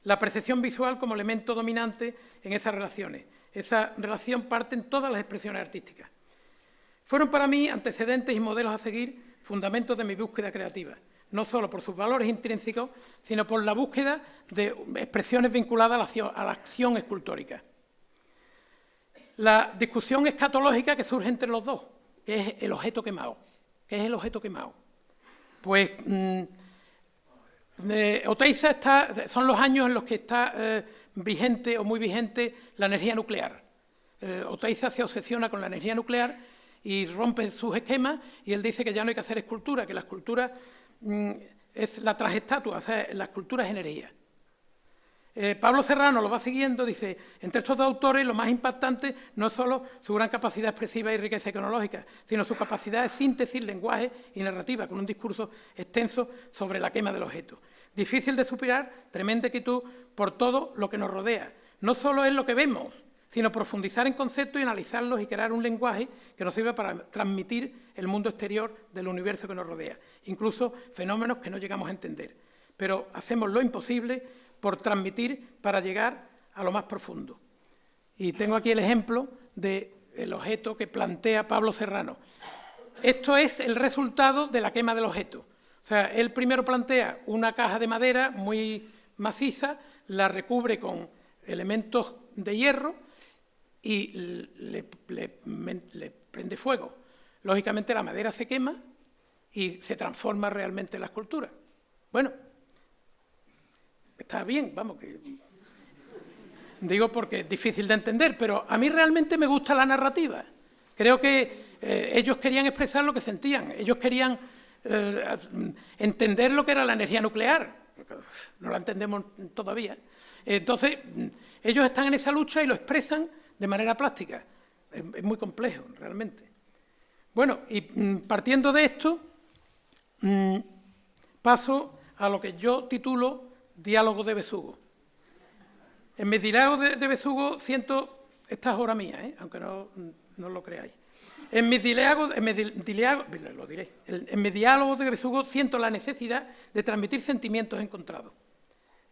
La percepción visual como elemento dominante en esas relaciones. Esa relación parte en todas las expresiones artísticas. Fueron para mí antecedentes y modelos a seguir, fundamentos de mi búsqueda creativa, no solo por sus valores intrínsecos, sino por la búsqueda de expresiones vinculadas a la acción escultórica. La discusión escatológica que surge entre los dos, que es el objeto quemado. ¿Qué es el objeto quemado? Pues Oteiza son los años en los que está vigente o muy vigente la energía nuclear. Oteiza se obsesiona con la energía nuclear y rompe sus esquemas, y él dice que ya no hay que hacer escultura, que la escultura es la transestatua, o sea, la escultura es energía. Pablo Serrano lo va siguiendo, dice: entre estos dos autores lo más impactante no es solo su gran capacidad expresiva y riqueza iconológica, sino su capacidad de síntesis, lenguaje y narrativa, con un discurso extenso sobre la quema del objeto. Difícil de superar, tremenda inquietud por todo lo que nos rodea. No solo es lo que vemos, sino profundizar en conceptos y analizarlos y crear un lenguaje que nos sirva para transmitir el mundo exterior del universo que nos rodea, incluso fenómenos que no llegamos a entender. Pero hacemos lo imposible por transmitir para llegar a lo más profundo. Y tengo aquí el ejemplo del objeto que plantea Pablo Serrano. Esto es el resultado de la quema del objeto. O sea, él primero plantea una caja de madera muy maciza, la recubre con elementos de hierro y le prende fuego. Lógicamente la madera se quema y se transforma realmente en la escultura. Bueno, está bien, vamos, que digo porque es difícil de entender, pero a mí realmente me gusta la narrativa. Creo que ellos querían expresar lo que sentían, ellos querían entender lo que era la energía nuclear, no la entendemos todavía. Entonces, ellos están en esa lucha y lo expresan de manera plástica. Es muy complejo, realmente. Bueno, y partiendo de esto, paso a lo que yo titulo Diálogo de Besugo. En mis diálogos de Besugo siento, esta es obra mía, aunque no lo creáis. En mis diálogos de Besugo siento la necesidad de transmitir sentimientos encontrados.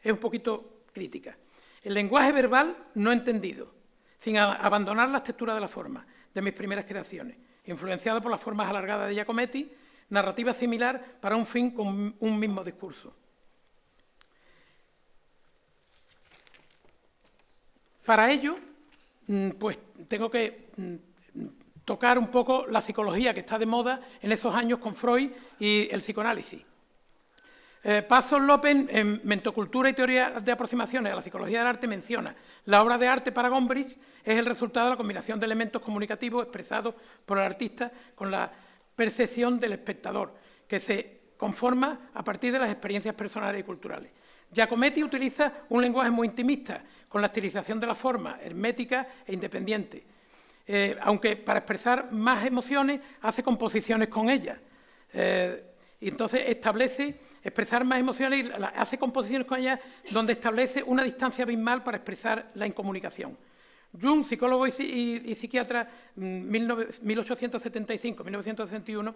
Es un poquito crítica. El lenguaje verbal no entendido, sin abandonar las texturas de la forma de mis primeras creaciones, influenciado por las formas alargadas de Giacometti, narrativa similar para un fin con un mismo discurso. Para ello, pues tengo que tocar un poco la psicología que está de moda en esos años con Freud y el psicoanálisis. Pazos López, en Mentocultura y teoría de aproximaciones a la psicología del arte, menciona: la obra de arte para Gombrich es el resultado de la combinación de elementos comunicativos expresados por el artista con la percepción del espectador, que se conforma a partir de las experiencias personales y culturales. Giacometti utiliza un lenguaje muy intimista, con la estilización de la forma, hermética e independiente, aunque para expresar más emociones hace composiciones con ellas. Y entonces expresar más emociones y hace composiciones con ellas donde establece una distancia abismal para expresar la incomunicación. Jung, psicólogo y psiquiatra, 1875-1961,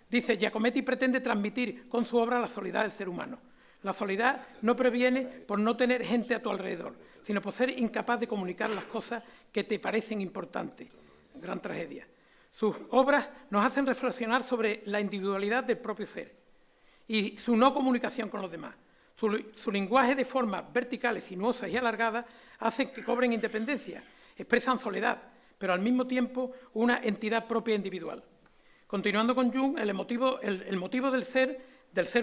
dice: Giacometti pretende transmitir con su obra la soledad del ser humano. La soledad no previene por no tener gente a tu alrededor, sino por ser incapaz de comunicar las cosas que te parecen importantes. Gran tragedia. Sus obras nos hacen reflexionar sobre la individualidad del propio ser y su no comunicación con los demás. Su lenguaje de formas verticales, sinuosas y alargadas hacen que cobren independencia, expresan soledad, pero al mismo tiempo una entidad propia e individual. Continuando con Jung, el motivo del ser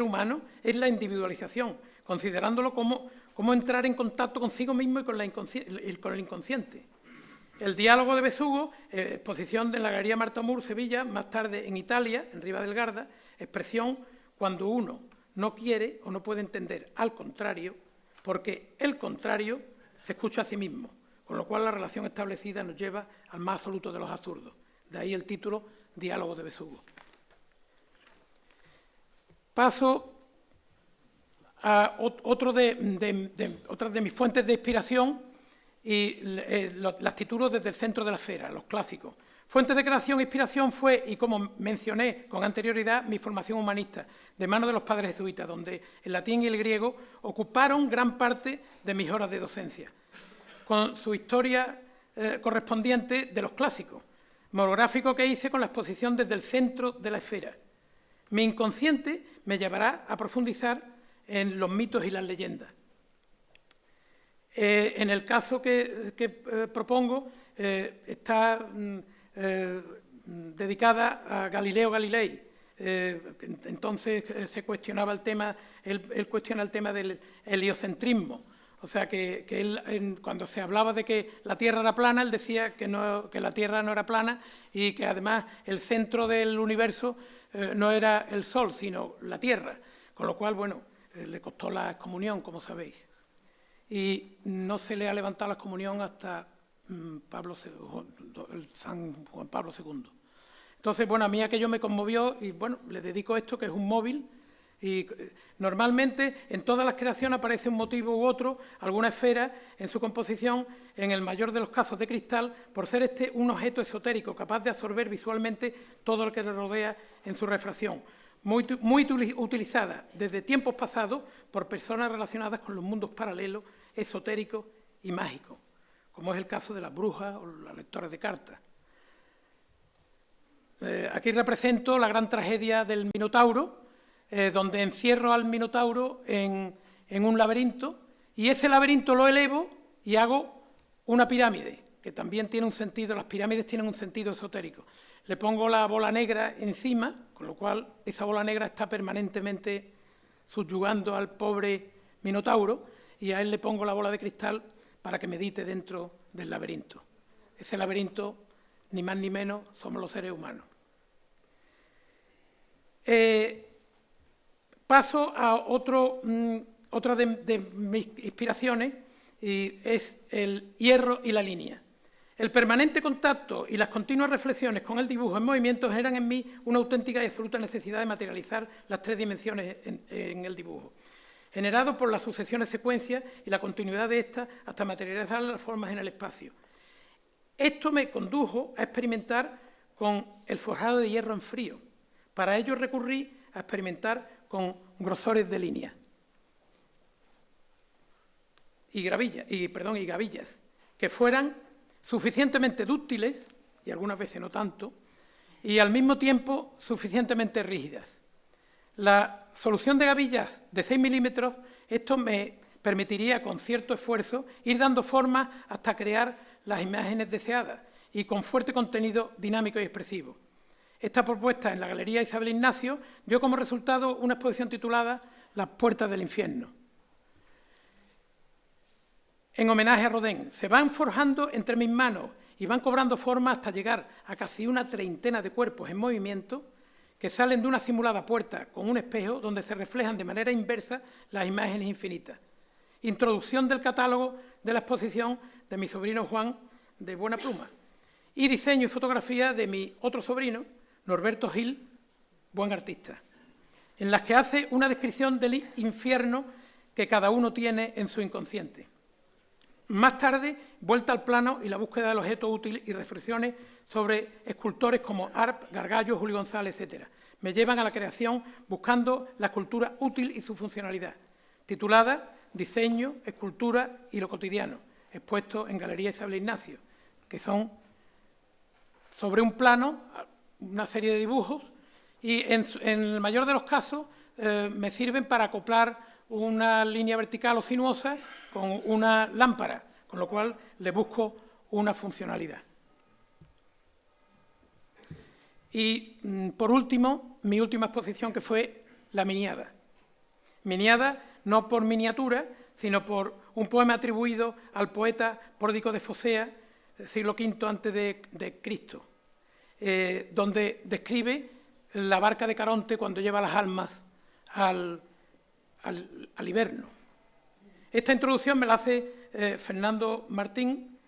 humano es la individualización, considerándolo como entrar en contacto consigo mismo y con el inconsciente. El diálogo de Besugo, exposición en la Galería Marta Mur, Sevilla, más tarde en Italia, en Riva del Garda, expresión cuando uno no quiere o no puede entender al contrario, porque el contrario se escucha a sí mismo, con lo cual la relación establecida nos lleva al más absoluto de los absurdos. De ahí el título Diálogo de Besugo. Paso a otras de mis fuentes de inspiración y las titulo desde el centro de la esfera, los clásicos. Fuentes de creación e inspiración fue, y como mencioné con anterioridad, mi formación humanista, de mano de los padres jesuitas, donde el latín y el griego ocuparon gran parte de mis horas de docencia, con su historia correspondiente de los clásicos, monográfico que hice con la exposición desde el centro de la esfera. Mi inconsciente me llevará a profundizar en los mitos y las leyendas. En el caso que propongo, está dedicada a Galileo Galilei. Entonces se cuestionaba el tema, él cuestiona el tema del heliocentrismo. O sea, que él, cuando se hablaba de que la Tierra era plana, él decía que la Tierra no era plana y que además el centro del universo no era el Sol, sino la Tierra. Con lo cual, bueno, le costó la excomunión, como sabéis. Y no se le ha levantado la excomunión hasta San Juan Pablo II. Entonces, bueno, a mí aquello me conmovió y, bueno, le dedico esto, que es un móvil. Y normalmente en todas las creaciones aparece un motivo u otro, alguna esfera en su composición, en el mayor de los casos de cristal, por ser este un objeto esotérico capaz de absorber visualmente todo lo que le rodea en su refracción, muy utilizada desde tiempos pasados por personas relacionadas con los mundos paralelos, esotéricos y mágicos, como es el caso de las brujas o los lectores de cartas. Aquí represento la gran tragedia del Minotauro, donde encierro al Minotauro en un laberinto, y ese laberinto lo elevo y hago una pirámide, que también tiene un sentido, las pirámides tienen un sentido esotérico. Le pongo la bola negra encima, con lo cual esa bola negra está permanentemente subyugando al pobre Minotauro, y a él le pongo la bola de cristal para que medite dentro del laberinto. Ese laberinto, ni más ni menos, somos los seres humanos. Paso a otra de mis inspiraciones, y es el hierro y la línea. El permanente contacto y las continuas reflexiones con el dibujo en movimiento generan en mí una auténtica y absoluta necesidad de materializar las tres dimensiones en el dibujo, generado por las sucesiones secuencias y la continuidad de estas hasta materializar las formas en el espacio. Esto me condujo a experimentar con el forjado de hierro en frío. Para ello recurrí a experimentar con grosores de línea y gavillas, que fueran suficientemente dúctiles, y algunas veces no tanto, y al mismo tiempo suficientemente rígidas. La solución de gavillas de 6 milímetros, esto me permitiría con cierto esfuerzo ir dando forma hasta crear las imágenes deseadas y con fuerte contenido dinámico y expresivo. Esta propuesta en la Galería Isabel Ignacio dio como resultado una exposición titulada Las puertas del infierno. En homenaje a Rodin, se van forjando entre mis manos y van cobrando forma hasta llegar a casi una treintena de cuerpos en movimiento que salen de una simulada puerta con un espejo donde se reflejan de manera inversa las imágenes infinitas. Introducción del catálogo de la exposición de mi sobrino Juan de Buena Pluma y diseño y fotografía de mi otro sobrino, Norberto Gil, buen artista, en las que hace una descripción del infierno que cada uno tiene en su inconsciente. Más tarde, vuelta al plano y la búsqueda del objeto útil y reflexiones sobre escultores como Arp, Gargallo, Julio González, etc. Me llevan a la creación buscando la escultura útil y su funcionalidad, titulada Diseño, Escultura y lo cotidiano, expuesto en Galería Isabel Ignacio, que son sobre un plano, una serie de dibujos, y en el mayor de los casos me sirven para acoplar una línea vertical o sinuosa con una lámpara, con lo cual le busco una funcionalidad. Y, por último, mi última exposición, que fue la Miniada. Miniada no por miniatura, sino por un poema atribuido al poeta Pródico de Focea, del siglo V antes de Cristo, donde describe la barca de Caronte cuando lleva las almas al Hiberno. Esta introducción me la hace Fernando Martín,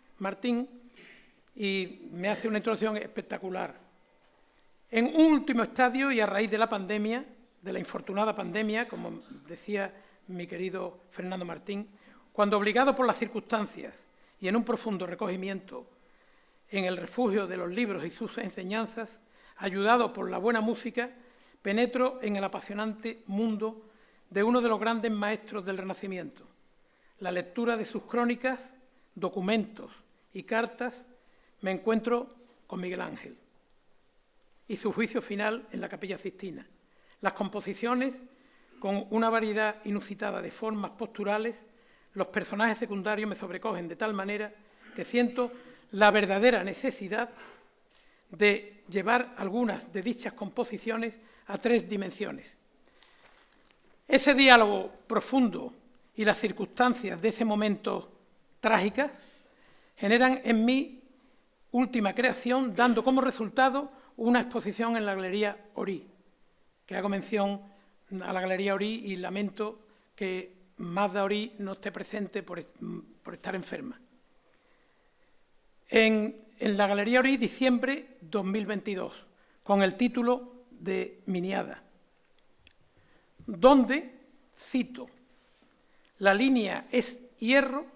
y me hace una introducción espectacular. En un último estadio y a raíz de la pandemia, de la infortunada pandemia, como decía mi querido Fernando Martín, cuando obligado por las circunstancias y en un profundo recogimiento en el refugio de los libros y sus enseñanzas, ayudado por la buena música, penetro en el apasionante mundo de uno de los grandes maestros del Renacimiento. La lectura de sus crónicas, documentos y cartas, me encuentro con Miguel Ángel y su juicio final en la Capilla Sixtina. Las composiciones, con una variedad inusitada de formas posturales, los personajes secundarios me sobrecogen de tal manera que siento la verdadera necesidad de llevar algunas de dichas composiciones a 3 dimensiones. Ese diálogo profundo y las circunstancias de ese momento trágicas generan en mi última creación, dando como resultado una exposición en la Galería Orí, que hago mención a la Galería Orí y lamento que Magda Orí no esté presente por estar enferma. En la Galería Orí, diciembre 2022, con el título de Miniada, donde, cito, la línea es hierro,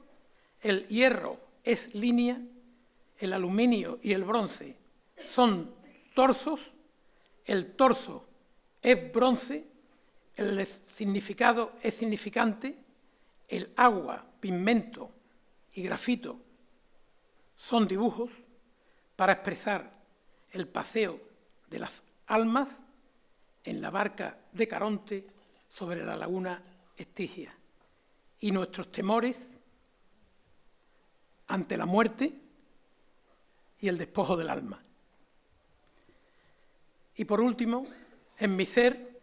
el hierro es línea, el aluminio y el bronce son torsos, el torso es bronce, el significado es significante, el agua, pigmento y grafito son dibujos para expresar el paseo de las almas en la barca de Caronte sobre la laguna Estigia y nuestros temores ante la muerte y el despojo del alma. Y por último, en mi ser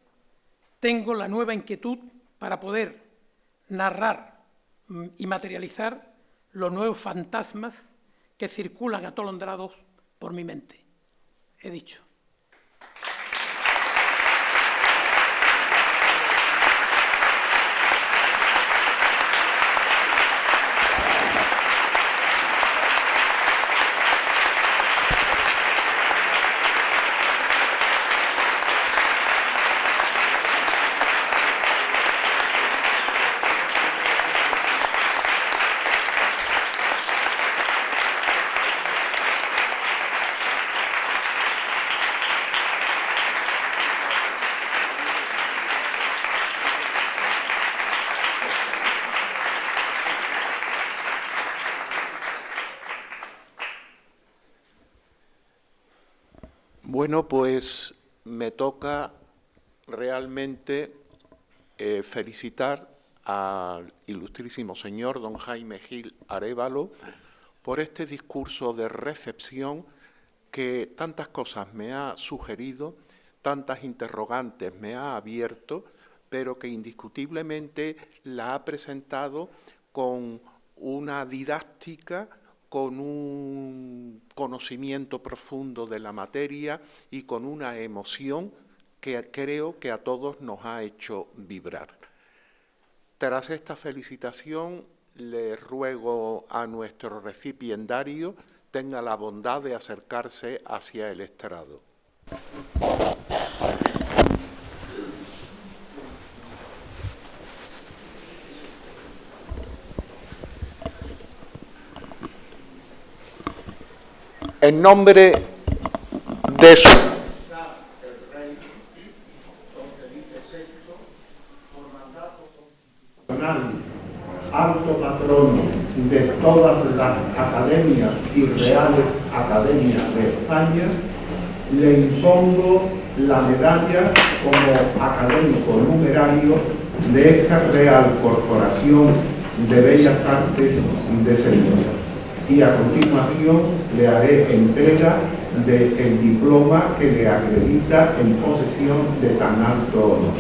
tengo la nueva inquietud para poder narrar y materializar los nuevos fantasmas que circulan atolondrados por mi mente. He dicho. Bueno, pues me toca realmente felicitar al ilustrísimo señor don Jaime Gil Arévalo por este discurso de recepción que tantas cosas me ha sugerido, tantas interrogantes me ha abierto, pero que indiscutiblemente la ha presentado con una didáctica, con un conocimiento profundo de la materia y con una emoción que creo que a todos nos ha hecho vibrar. Tras esta felicitación, le ruego a nuestro recipiendario tenga la bondad de acercarse hacia el estrado. En nombre de su el rey don Felipe VI, por mandato constitucional, alto patrono de todas las academias y reales academias de España, le impongo la medalla como académico numerario de esta Real Corporación de Bellas Artes de Sevilla. Y a continuación le haré entrega del diploma que le acredita en posesión de tan alto honor.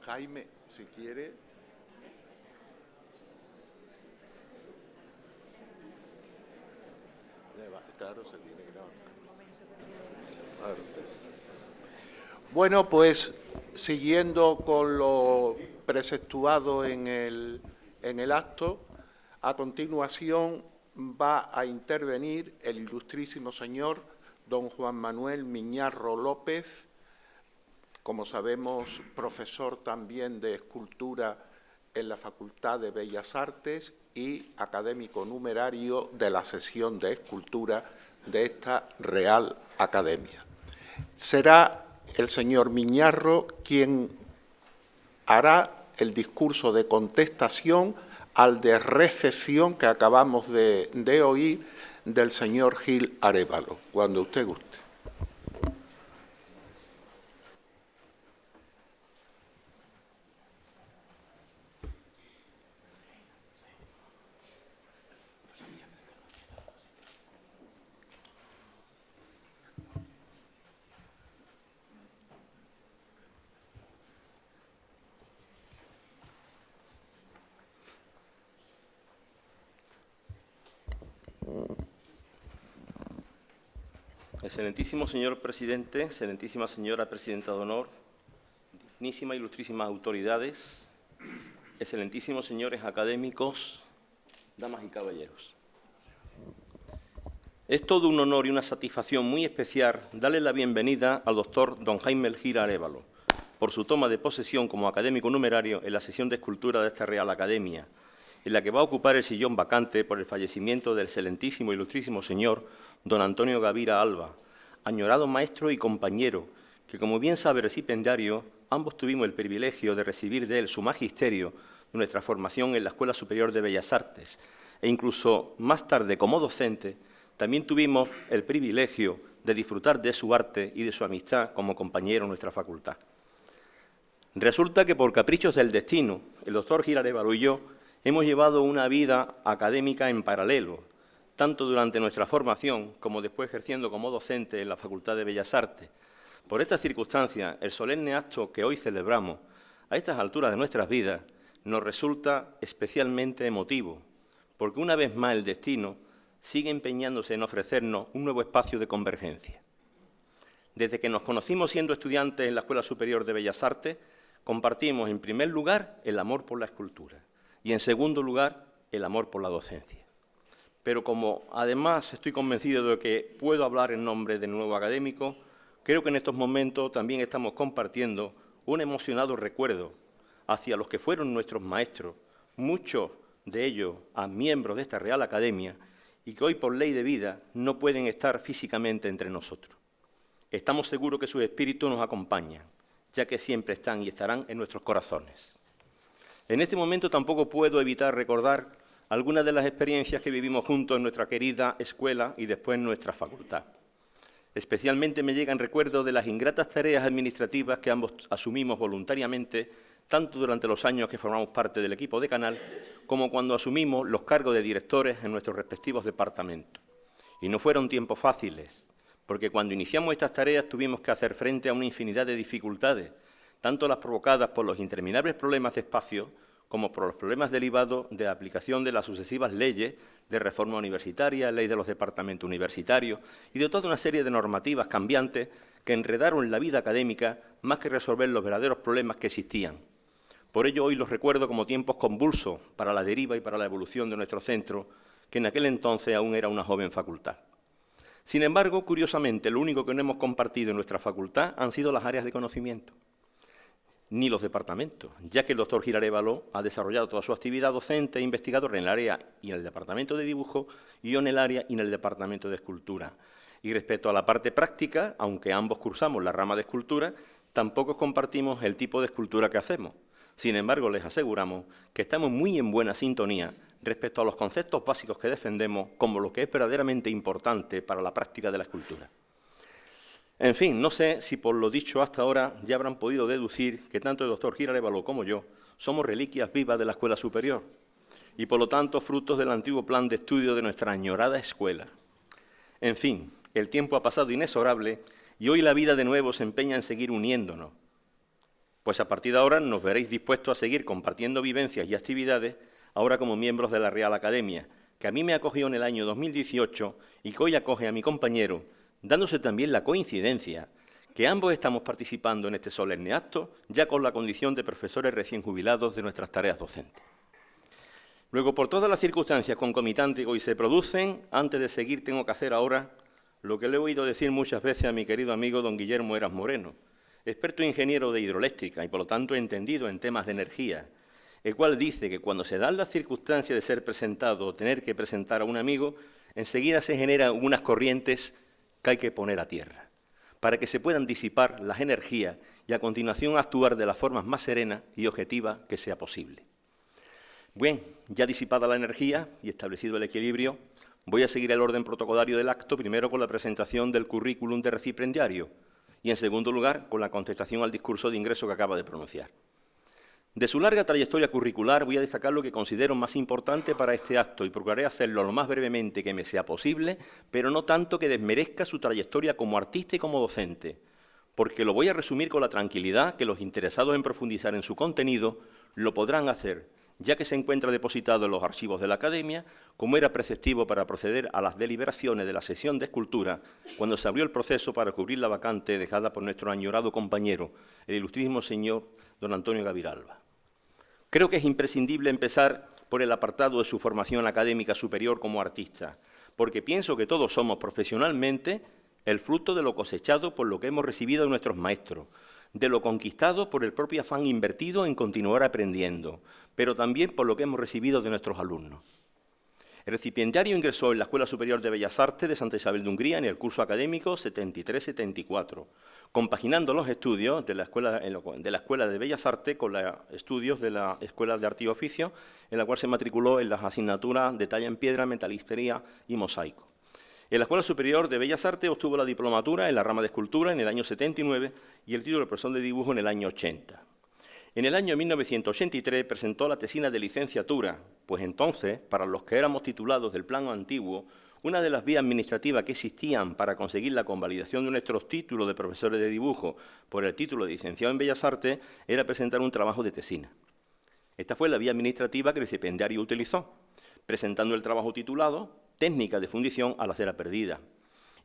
Jaime, si quiere. Claro, se tiene que levantar. Bueno, pues siguiendo con lo preceptuado en el acto, a continuación va a intervenir el ilustrísimo señor don Juan Manuel Miñarro López, como sabemos, profesor también de escultura en la Facultad de Bellas Artes y académico numerario de la sección de escultura de esta Real Academia. Será el señor Miñarro quien hará el discurso de contestación al de recepción que acabamos de oír del señor Gil Arévalo, cuando usted guste. Excelentísimo señor presidente, excelentísima señora presidenta de honor, dignísimas e ilustrísimas autoridades, excelentísimos señores académicos, damas y caballeros. Es todo un honor y una satisfacción muy especial darle la bienvenida al doctor don Jaime Gil Arévalo por su toma de posesión como académico numerario en la sesión de escultura de esta Real Academia, en la que va a ocupar el sillón vacante por el fallecimiento del excelentísimo e ilustrísimo señor don Antonio Gavira Alba, añorado maestro y compañero, que, como bien sabe el recipiendario, ambos tuvimos el privilegio de recibir de él su magisterio de nuestra formación en la Escuela Superior de Bellas Artes, e incluso más tarde, como docente, también tuvimos el privilegio de disfrutar de su arte y de su amistad como compañero en nuestra facultad. Resulta que, por caprichos del destino, el doctor Gil Arévalo y yo hemos llevado una vida académica en paralelo, tanto durante nuestra formación como después ejerciendo como docente en la Facultad de Bellas Artes. Por estas circunstancias, el solemne acto que hoy celebramos, a estas alturas de nuestras vidas, nos resulta especialmente emotivo, porque una vez más el destino sigue empeñándose en ofrecernos un nuevo espacio de convergencia. Desde que nos conocimos siendo estudiantes en la Escuela Superior de Bellas Artes, compartimos en primer lugar el amor por la escultura y en segundo lugar el amor por la docencia. Pero como además estoy convencido de que puedo hablar en nombre del nuevo académico, creo que en estos momentos también estamos compartiendo un emocionado recuerdo hacia los que fueron nuestros maestros, muchos de ellos a miembros de esta Real Academia, y que hoy por ley de vida no pueden estar físicamente entre nosotros. Estamos seguros que sus espíritus nos acompañan, ya que siempre están y estarán en nuestros corazones. En este momento tampoco puedo evitar recordar algunas de las experiencias que vivimos juntos en nuestra querida escuela y después en nuestra facultad. Especialmente me llegan recuerdos de las ingratas tareas administrativas que ambos asumimos voluntariamente, tanto durante los años que formamos parte del equipo de Canal, como cuando asumimos los cargos de directores en nuestros respectivos departamentos. Y no fueron tiempos fáciles, porque cuando iniciamos estas tareas tuvimos que hacer frente a una infinidad de dificultades, tanto las provocadas por los interminables problemas de espacio, como por los problemas derivados de la aplicación de las sucesivas leyes de reforma universitaria, ley de los departamentos universitarios y de toda una serie de normativas cambiantes que enredaron la vida académica más que resolver los verdaderos problemas que existían. Por ello, hoy los recuerdo como tiempos convulsos para la deriva y para la evolución de nuestro centro, que en aquel entonces aún era una joven facultad. Sin embargo, curiosamente, lo único que no hemos compartido en nuestra facultad han sido las áreas de conocimiento, ni los departamentos, ya que el doctor Gil Arévalo ha desarrollado toda su actividad docente e investigadora en el área y en el departamento de dibujo, y yo en el área y en el departamento de escultura. Y respecto a la parte práctica, aunque ambos cursamos la rama de escultura, tampoco compartimos el tipo de escultura que hacemos. Sin embargo, les aseguramos que estamos muy en buena sintonía respecto a los conceptos básicos que defendemos como lo que es verdaderamente importante para la práctica de la escultura. En fin, no sé si por lo dicho hasta ahora ya habrán podido deducir que tanto el doctor Gil Arévalo como yo somos reliquias vivas de la Escuela Superior y, por lo tanto, frutos del antiguo plan de estudio de nuestra añorada escuela. En fin, el tiempo ha pasado inexorable y hoy la vida de nuevo se empeña en seguir uniéndonos. Pues a partir de ahora nos veréis dispuestos a seguir compartiendo vivencias y actividades, ahora como miembros de la Real Academia, que a mí me acogió en el año 2018 y que hoy acoge a mi compañero, dándose también la coincidencia que ambos estamos participando en este solemne acto, ya con la condición de profesores recién jubilados de nuestras tareas docentes. Luego, por todas las circunstancias concomitantes que hoy se producen, antes de seguir tengo que hacer ahora lo que le he oído decir muchas veces a mi querido amigo don Guillermo Heras Moreno, experto ingeniero de hidroeléctrica y, por lo tanto, entendido en temas de energía, el cual dice que cuando se dan las circunstancias de ser presentado o tener que presentar a un amigo, enseguida se generan unas corrientes que hay que poner a tierra, para que se puedan disipar las energías y a continuación actuar de la forma más serena y objetiva que sea posible. Bien, ya disipada la energía y establecido el equilibrio, voy a seguir el orden protocolario del acto, primero con la presentación del currículum de recipiendario y, en segundo lugar, con la contestación al discurso de ingreso que acaba de pronunciar. De su larga trayectoria curricular voy a destacar lo que considero más importante para este acto y procuraré hacerlo lo más brevemente que me sea posible, pero no tanto que desmerezca su trayectoria como artista y como docente, porque lo voy a resumir con la tranquilidad que los interesados en profundizar en su contenido lo podrán hacer, ya que se encuentra depositado en los archivos de la Academia, como era preceptivo para proceder a las deliberaciones de la sesión de escultura, cuando se abrió el proceso para cubrir la vacante dejada por nuestro añorado compañero, el ilustrísimo señor don Antonio Gaviralba. Creo que es imprescindible empezar por el apartado de su formación académica superior como artista, porque pienso que todos somos profesionalmente el fruto de lo cosechado por lo que hemos recibido de nuestros maestros, de lo conquistado por el propio afán invertido en continuar aprendiendo, pero también por lo que hemos recibido de nuestros alumnos. El recipiendario ingresó en la Escuela Superior de Bellas Artes de Santa Isabel de Hungría en el curso académico 73-74, compaginando los estudios de la Escuela de Bellas Artes con los estudios de la Escuela de Arte y Oficio, en la cual se matriculó en las asignaturas de talla en piedra, metalistería y mosaico. En la Escuela Superior de Bellas Artes obtuvo la diplomatura en la rama de escultura en el año 79 y el título de profesor de dibujo en el año 80. En el año 1983 presentó la tesina de licenciatura, pues entonces, para los que éramos titulados del plano antiguo, una de las vías administrativas que existían para conseguir la convalidación de nuestros títulos de profesores de dibujo por el título de licenciado en Bellas Artes era presentar un trabajo de tesina. Esta fue la vía administrativa que el recipiendario utilizó, presentando el trabajo titulado Técnica de fundición a la cera perdida.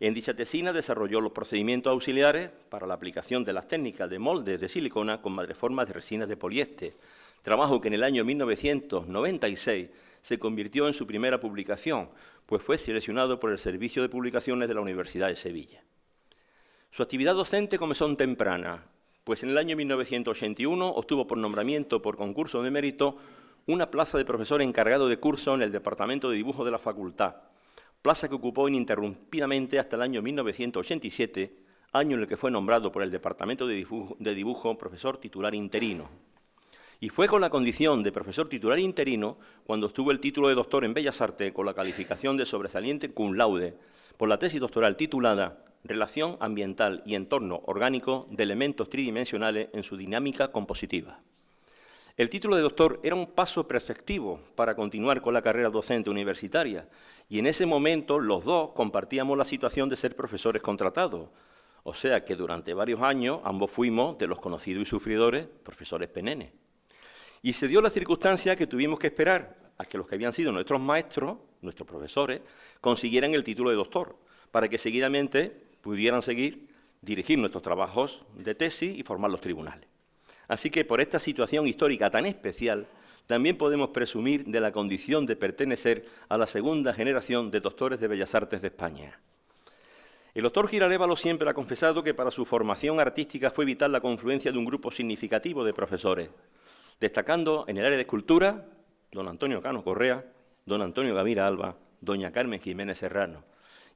En dicha tesina desarrolló los procedimientos auxiliares para la aplicación de las técnicas de moldes de silicona con madreformas de resinas de poliéster, trabajo que en el año 1996 se convirtió en su primera publicación, pues fue seleccionado por el Servicio de Publicaciones de la Universidad de Sevilla. Su actividad docente comenzó temprana, pues en el año 1981 obtuvo por nombramiento por concurso de mérito una plaza de profesor encargado de curso en el Departamento de Dibujo de la Facultad, plaza que ocupó ininterrumpidamente hasta el año 1987, año en el que fue nombrado por el Departamento de Dibujo profesor titular interino. Y fue con la condición de profesor titular interino cuando obtuvo el título de doctor en Bellas Artes con la calificación de sobresaliente cum laude por la tesis doctoral titulada Relación ambiental y entorno orgánico de elementos tridimensionales en su dinámica compositiva. El título de doctor era un paso preceptivo para continuar con la carrera docente universitaria y en ese momento los dos compartíamos la situación de ser profesores contratados, o sea que durante varios años ambos fuimos de los conocidos y sufridores profesores penenes. Y se dio la circunstancia que tuvimos que esperar a que los que habían sido nuestros maestros, nuestros profesores, consiguieran el título de doctor, para que seguidamente pudieran dirigir nuestros trabajos de tesis y formar los tribunales. Así que por esta situación histórica tan especial, también podemos presumir de la condición de pertenecer a la segunda generación de doctores de Bellas Artes de España. El doctor Gil Arévalo siempre ha confesado que para su formación artística fue vital la confluencia de un grupo significativo de profesores, destacando en el área de escultura, don Antonio Cano Correa, don Antonio Gaviralba, doña Carmen Jiménez Serrano,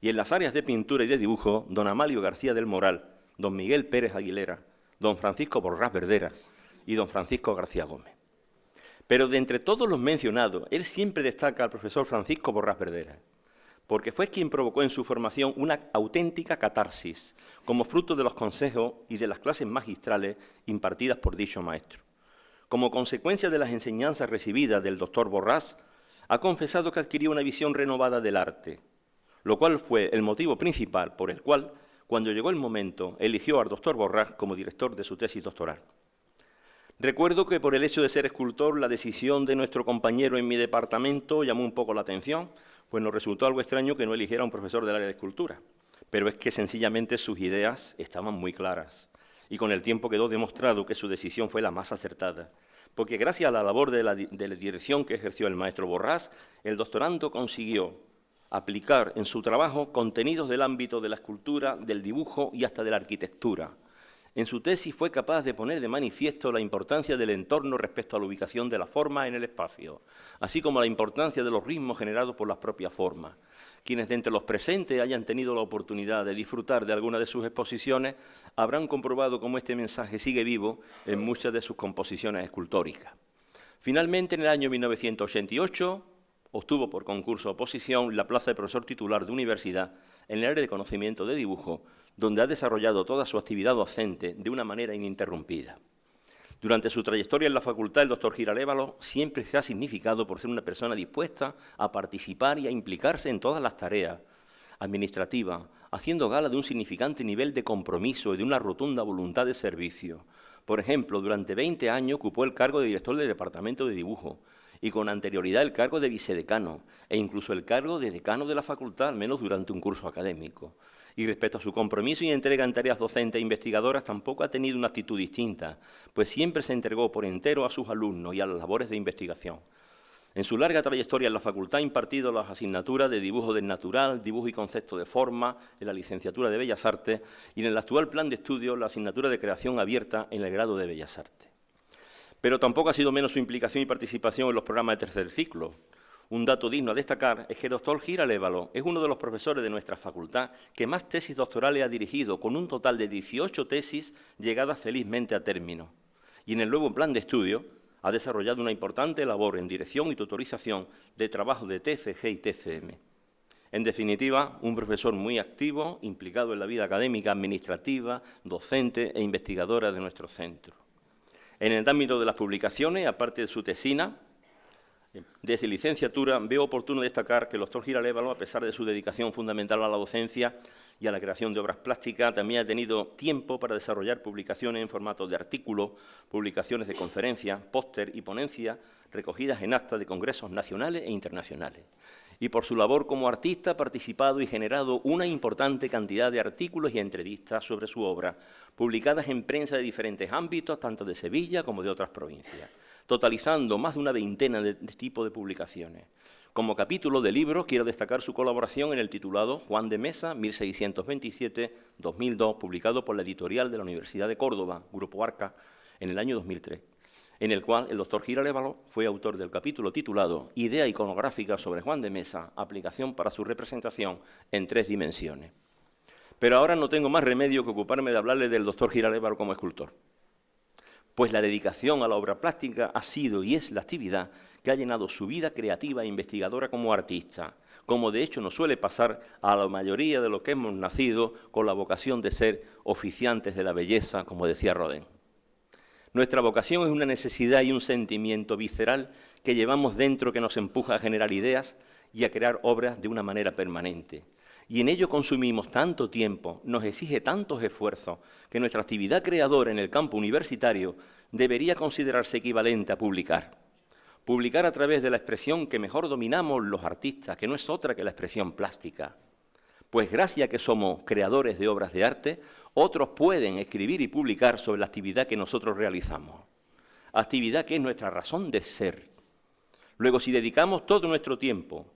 y en las áreas de pintura y de dibujo, don Amalio García del Moral, don Miguel Pérez Aguilera, don Francisco Borrás Verdera y don Francisco García Gómez. Pero de entre todos los mencionados, él siempre destaca al profesor Francisco Borrás Verdera, porque fue quien provocó en su formación una auténtica catarsis, como fruto de los consejos y de las clases magistrales impartidas por dicho maestro. Como consecuencia de las enseñanzas recibidas del doctor Borrás, ha confesado que adquirió una visión renovada del arte, lo cual fue el motivo principal por el cual, cuando llegó el momento, eligió al doctor Borrás como director de su tesis doctoral. Recuerdo que por el hecho de ser escultor, la decisión de nuestro compañero en mi departamento llamó un poco la atención, pues nos resultó algo extraño que no eligiera a un profesor del área de escultura. Pero es que sencillamente sus ideas estaban muy claras y con el tiempo quedó demostrado que su decisión fue la más acertada, porque gracias a la labor de la dirección que ejerció el maestro Borrás, el doctorando consiguió aplicar en su trabajo contenidos del ámbito de la escultura, del dibujo y hasta de la arquitectura. En su tesis fue capaz de poner de manifiesto la importancia del entorno respecto a la ubicación de la forma en el espacio, así como la importancia de los ritmos generados por las propias formas. Quienes de entre los presentes hayan tenido la oportunidad de disfrutar de alguna de sus exposiciones habrán comprobado cómo este mensaje sigue vivo en muchas de sus composiciones escultóricas. Finalmente, en el año 1988, obtuvo por concurso oposición la plaza de profesor titular de universidad en el área de conocimiento de dibujo, donde ha desarrollado toda su actividad docente de una manera ininterrumpida. Durante su trayectoria en la facultad, el doctor Gil Arévalo siempre se ha significado por ser una persona dispuesta a participar y a implicarse en todas las tareas administrativas, haciendo gala de un significante nivel de compromiso y de una rotunda voluntad de servicio. Por ejemplo, durante 20 años ocupó el cargo de director del departamento de dibujo y con anterioridad el cargo de vicedecano e incluso el cargo de decano de la facultad, al menos durante un curso académico. Y respecto a su compromiso y entrega en tareas docentes e investigadoras, tampoco ha tenido una actitud distinta, pues siempre se entregó por entero a sus alumnos y a las labores de investigación. En su larga trayectoria en la facultad ha impartido las asignaturas de dibujo del natural, dibujo y concepto de forma, en la licenciatura de Bellas Artes y en el actual plan de estudio la asignatura de creación abierta en el grado de Bellas Artes. Pero tampoco ha sido menos su implicación y participación en los programas de tercer ciclo. Un dato digno a destacar es que el doctor Gil Arévalo es uno de los profesores de nuestra facultad que más tesis doctorales ha dirigido, con un total de 18 tesis llegadas felizmente a término. Y en el nuevo plan de estudio ha desarrollado una importante labor en dirección y tutorización de trabajo de TFG y TCM. En definitiva, un profesor muy activo, implicado en la vida académica, administrativa, docente e investigadora de nuestro centro. En el ámbito de las publicaciones, aparte de su tesina, desde licenciatura, veo oportuno destacar que el doctor Gil Arévalo, a pesar de su dedicación fundamental a la docencia y a la creación de obras plásticas, también ha tenido tiempo para desarrollar publicaciones en formato de artículos, publicaciones de conferencias, póster y ponencias recogidas en actas de congresos nacionales e internacionales. Y por su labor como artista ha participado y generado una importante cantidad de artículos y entrevistas sobre su obra, publicadas en prensa de diferentes ámbitos, tanto de Sevilla como de otras provincias, totalizando más de una veintena de tipos de publicaciones. Como capítulo de libro, quiero destacar su colaboración en el titulado Juan de Mesa, 1627-2002, publicado por la editorial de la Universidad de Córdoba, Grupo Arca, en el año 2003, en el cual el doctor Gil Arévalo fue autor del capítulo titulado Idea iconográfica sobre Juan de Mesa, aplicación para su representación en 3 dimensiones. Pero ahora no tengo más remedio que ocuparme de hablarle del doctor Gil Arévalo como escultor, pues la dedicación a la obra plástica ha sido y es la actividad que ha llenado su vida creativa e investigadora como artista, como de hecho nos suele pasar a la mayoría de los que hemos nacido con la vocación de ser oficiantes de la belleza, como decía Rodin. Nuestra vocación es una necesidad y un sentimiento visceral que llevamos dentro que nos empuja a generar ideas y a crear obras de una manera permanente. Y en ello consumimos tanto tiempo, nos exige tantos esfuerzos, que nuestra actividad creadora en el campo universitario debería considerarse equivalente a publicar. Publicar a través de la expresión que mejor dominamos los artistas, que no es otra que la expresión plástica. Pues gracias a que somos creadores de obras de arte, otros pueden escribir y publicar sobre la actividad que nosotros realizamos. Actividad que es nuestra razón de ser. Luego, si dedicamos todo nuestro tiempo,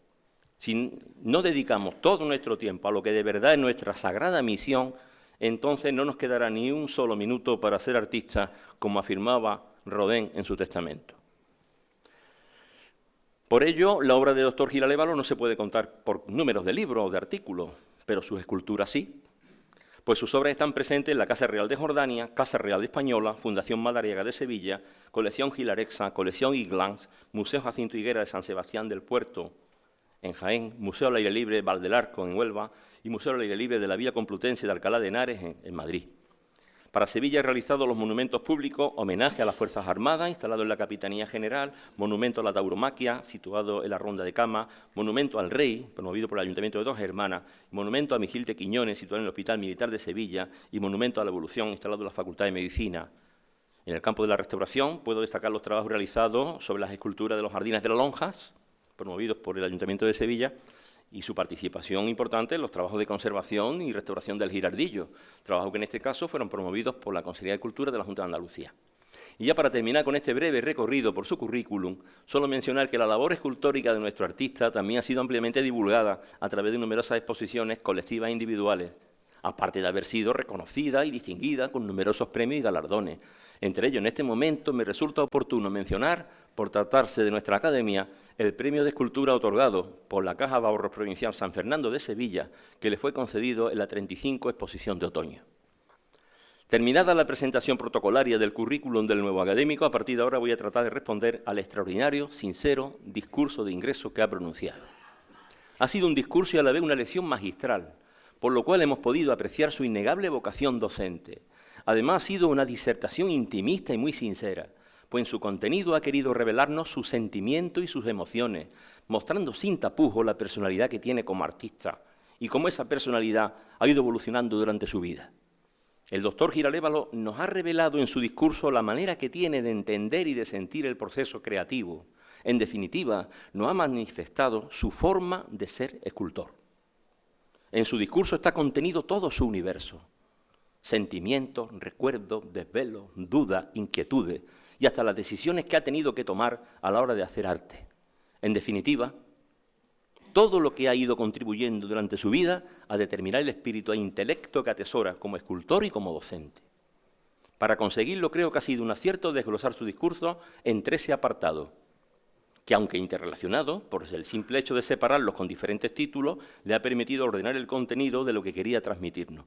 si no dedicamos todo nuestro tiempo a lo que de verdad es nuestra sagrada misión, entonces no nos quedará ni un solo minuto para ser artistas, como afirmaba Rodin en su testamento. Por ello, la obra de doctor Gil Arévalo no se puede contar por números de libros o de artículos, pero sus esculturas sí, pues sus obras están presentes en la Casa Real de Jordania, Casa Real Española, Fundación Madariaga de Sevilla, Colección Gilarexa, Colección Iglans, Museo Jacinto Higuera de San Sebastián del Puerto, en Jaén, Museo al Aire Libre de Valdelarco, en Huelva, y Museo al Aire Libre de la Villa Complutense de Alcalá de Henares, en Madrid. Para Sevilla he realizado los monumentos públicos, homenaje a las Fuerzas Armadas, instalado en la Capitanía General, monumento a la tauromaquia, situado en la Ronda de Cama, monumento al Rey, promovido por el Ayuntamiento de Dos Hermanas, monumento a Miguel de Quiñones, situado en el Hospital Militar de Sevilla, y monumento a la Evolución, instalado en la Facultad de Medicina. En el campo de la restauración puedo destacar los trabajos realizados sobre las esculturas de los jardines de las lonjas, promovidos por el Ayuntamiento de Sevilla, y su participación importante en los trabajos de conservación y restauración del Girardillo, trabajos que en este caso fueron promovidos por la Consejería de Cultura de la Junta de Andalucía. Y ya para terminar con este breve recorrido por su currículum, solo mencionar que la labor escultórica de nuestro artista también ha sido ampliamente divulgada a través de numerosas exposiciones colectivas e individuales, aparte de haber sido reconocida y distinguida con numerosos premios y galardones. Entre ellos, en este momento, me resulta oportuno mencionar, por tratarse de nuestra academia, el premio de escultura otorgado por la Caja de Ahorros Provincial San Fernando de Sevilla, que le fue concedido en la 35 Exposición de Otoño. Terminada la presentación protocolaria del currículum del nuevo académico, a partir de ahora voy a tratar de responder al extraordinario, sincero discurso de ingreso que ha pronunciado. Ha sido un discurso y a la vez una lección magistral, por lo cual hemos podido apreciar su innegable vocación docente. Además, ha sido una disertación intimista y muy sincera, pues en su contenido ha querido revelarnos sus sentimientos y sus emociones, mostrando sin tapujos la personalidad que tiene como artista y cómo esa personalidad ha ido evolucionando durante su vida. El doctor Gil Arévalo nos ha revelado en su discurso la manera que tiene de entender y de sentir el proceso creativo. En definitiva, nos ha manifestado su forma de ser escultor. En su discurso está contenido todo su universo: sentimientos, recuerdos, desvelos, dudas, inquietudes y hasta las decisiones que ha tenido que tomar a la hora de hacer arte. En definitiva, todo lo que ha ido contribuyendo durante su vida a determinar el espíritu e intelecto que atesora como escultor y como docente. Para conseguirlo, creo que ha sido un acierto desglosar su discurso en 13 apartados, que, aunque interrelacionados, por el simple hecho de separarlos con diferentes títulos, le ha permitido ordenar el contenido de lo que quería transmitirnos.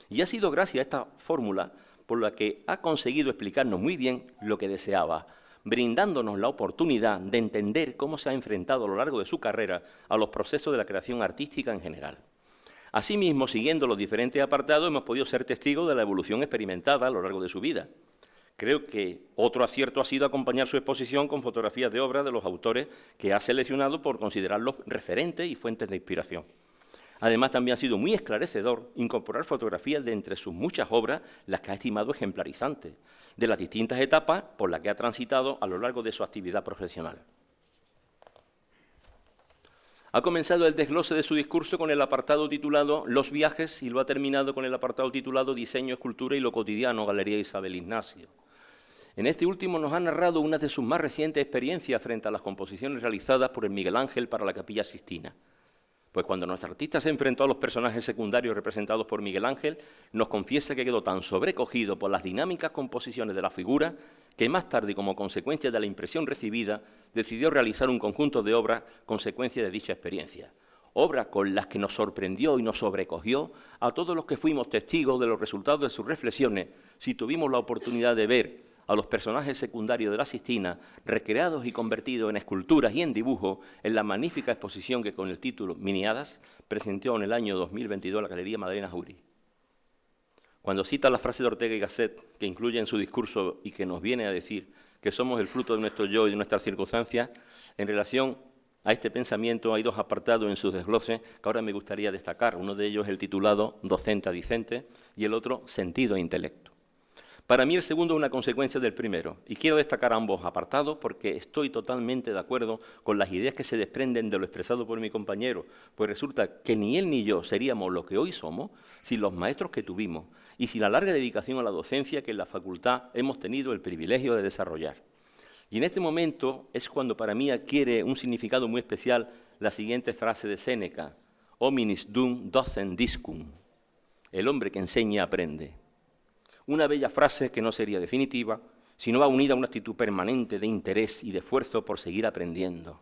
Y ha sido gracias a esta fórmula por la que ha conseguido explicarnos muy bien lo que deseaba, brindándonos la oportunidad de entender cómo se ha enfrentado a lo largo de su carrera a los procesos de la creación artística en general. Asimismo, siguiendo los diferentes apartados, hemos podido ser testigos de la evolución experimentada a lo largo de su vida. Creo que otro acierto ha sido acompañar su exposición con fotografías de obras de los autores que ha seleccionado por considerarlos referentes y fuentes de inspiración. Además, también ha sido muy esclarecedor incorporar fotografías de entre sus muchas obras, las que ha estimado ejemplarizantes, de las distintas etapas por las que ha transitado a lo largo de su actividad profesional. Ha comenzado el desglose de su discurso con el apartado titulado Los viajes y lo ha terminado con el apartado titulado Diseño, escultura y lo cotidiano, Galería Isabel Ignacio. En este último nos ha narrado una de sus más recientes experiencias frente a las composiciones realizadas por el Miguel Ángel para la Capilla Sixtina. Pues cuando nuestro artista se enfrentó a los personajes secundarios representados por Miguel Ángel, nos confiesa que quedó tan sobrecogido por las dinámicas composiciones de la figura que más tarde, como consecuencia de la impresión recibida, decidió realizar un conjunto de obras consecuencia de dicha experiencia. Obras con las que nos sorprendió y nos sobrecogió a todos los que fuimos testigos de los resultados de sus reflexiones si tuvimos la oportunidad de ver a los personajes secundarios de la Sixtina, recreados y convertidos en esculturas y en dibujos en la magnífica exposición que con el título Miniadas presentó en el año 2022 la Galería Madalena Jury. Cuando cita la frase de Ortega y Gasset, que incluye en su discurso y que nos viene a decir que somos el fruto de nuestro yo y de nuestras circunstancias, en relación a este pensamiento hay dos apartados en sus desgloses que ahora me gustaría destacar. Uno de ellos es el titulado Docente a Dicente y el otro Sentido e Intelecto. Para mí el segundo es una consecuencia del primero, y quiero destacar ambos apartados porque estoy totalmente de acuerdo con las ideas que se desprenden de lo expresado por mi compañero, pues resulta que ni él ni yo seríamos lo que hoy somos sin los maestros que tuvimos y sin la larga dedicación a la docencia que en la facultad hemos tenido el privilegio de desarrollar. Y en este momento es cuando para mí adquiere un significado muy especial la siguiente frase de Séneca: Hominis dum docent discum, el hombre que enseña aprende. Una bella frase que no sería definitiva, sino va unida a una actitud permanente de interés y de esfuerzo por seguir aprendiendo.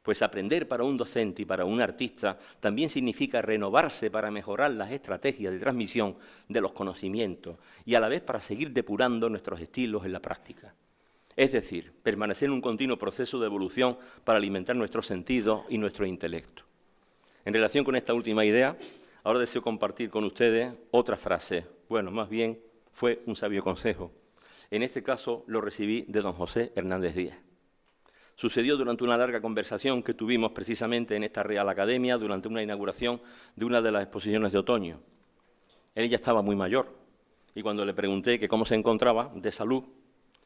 Pues aprender para un docente y para un artista también significa renovarse para mejorar las estrategias de transmisión de los conocimientos y a la vez para seguir depurando nuestros estilos en la práctica. Es decir, permanecer en un continuo proceso de evolución para alimentar nuestros sentidos y nuestro intelecto. En relación con esta última idea, ahora deseo compartir con ustedes otra frase, bueno, más bien fue un sabio consejo. En este caso lo recibí de don José Hernández Díaz. Sucedió durante una larga conversación que tuvimos precisamente en esta Real Academia durante una inauguración de una de las exposiciones de otoño. Él ya estaba muy mayor y cuando le pregunté que cómo se encontraba de salud,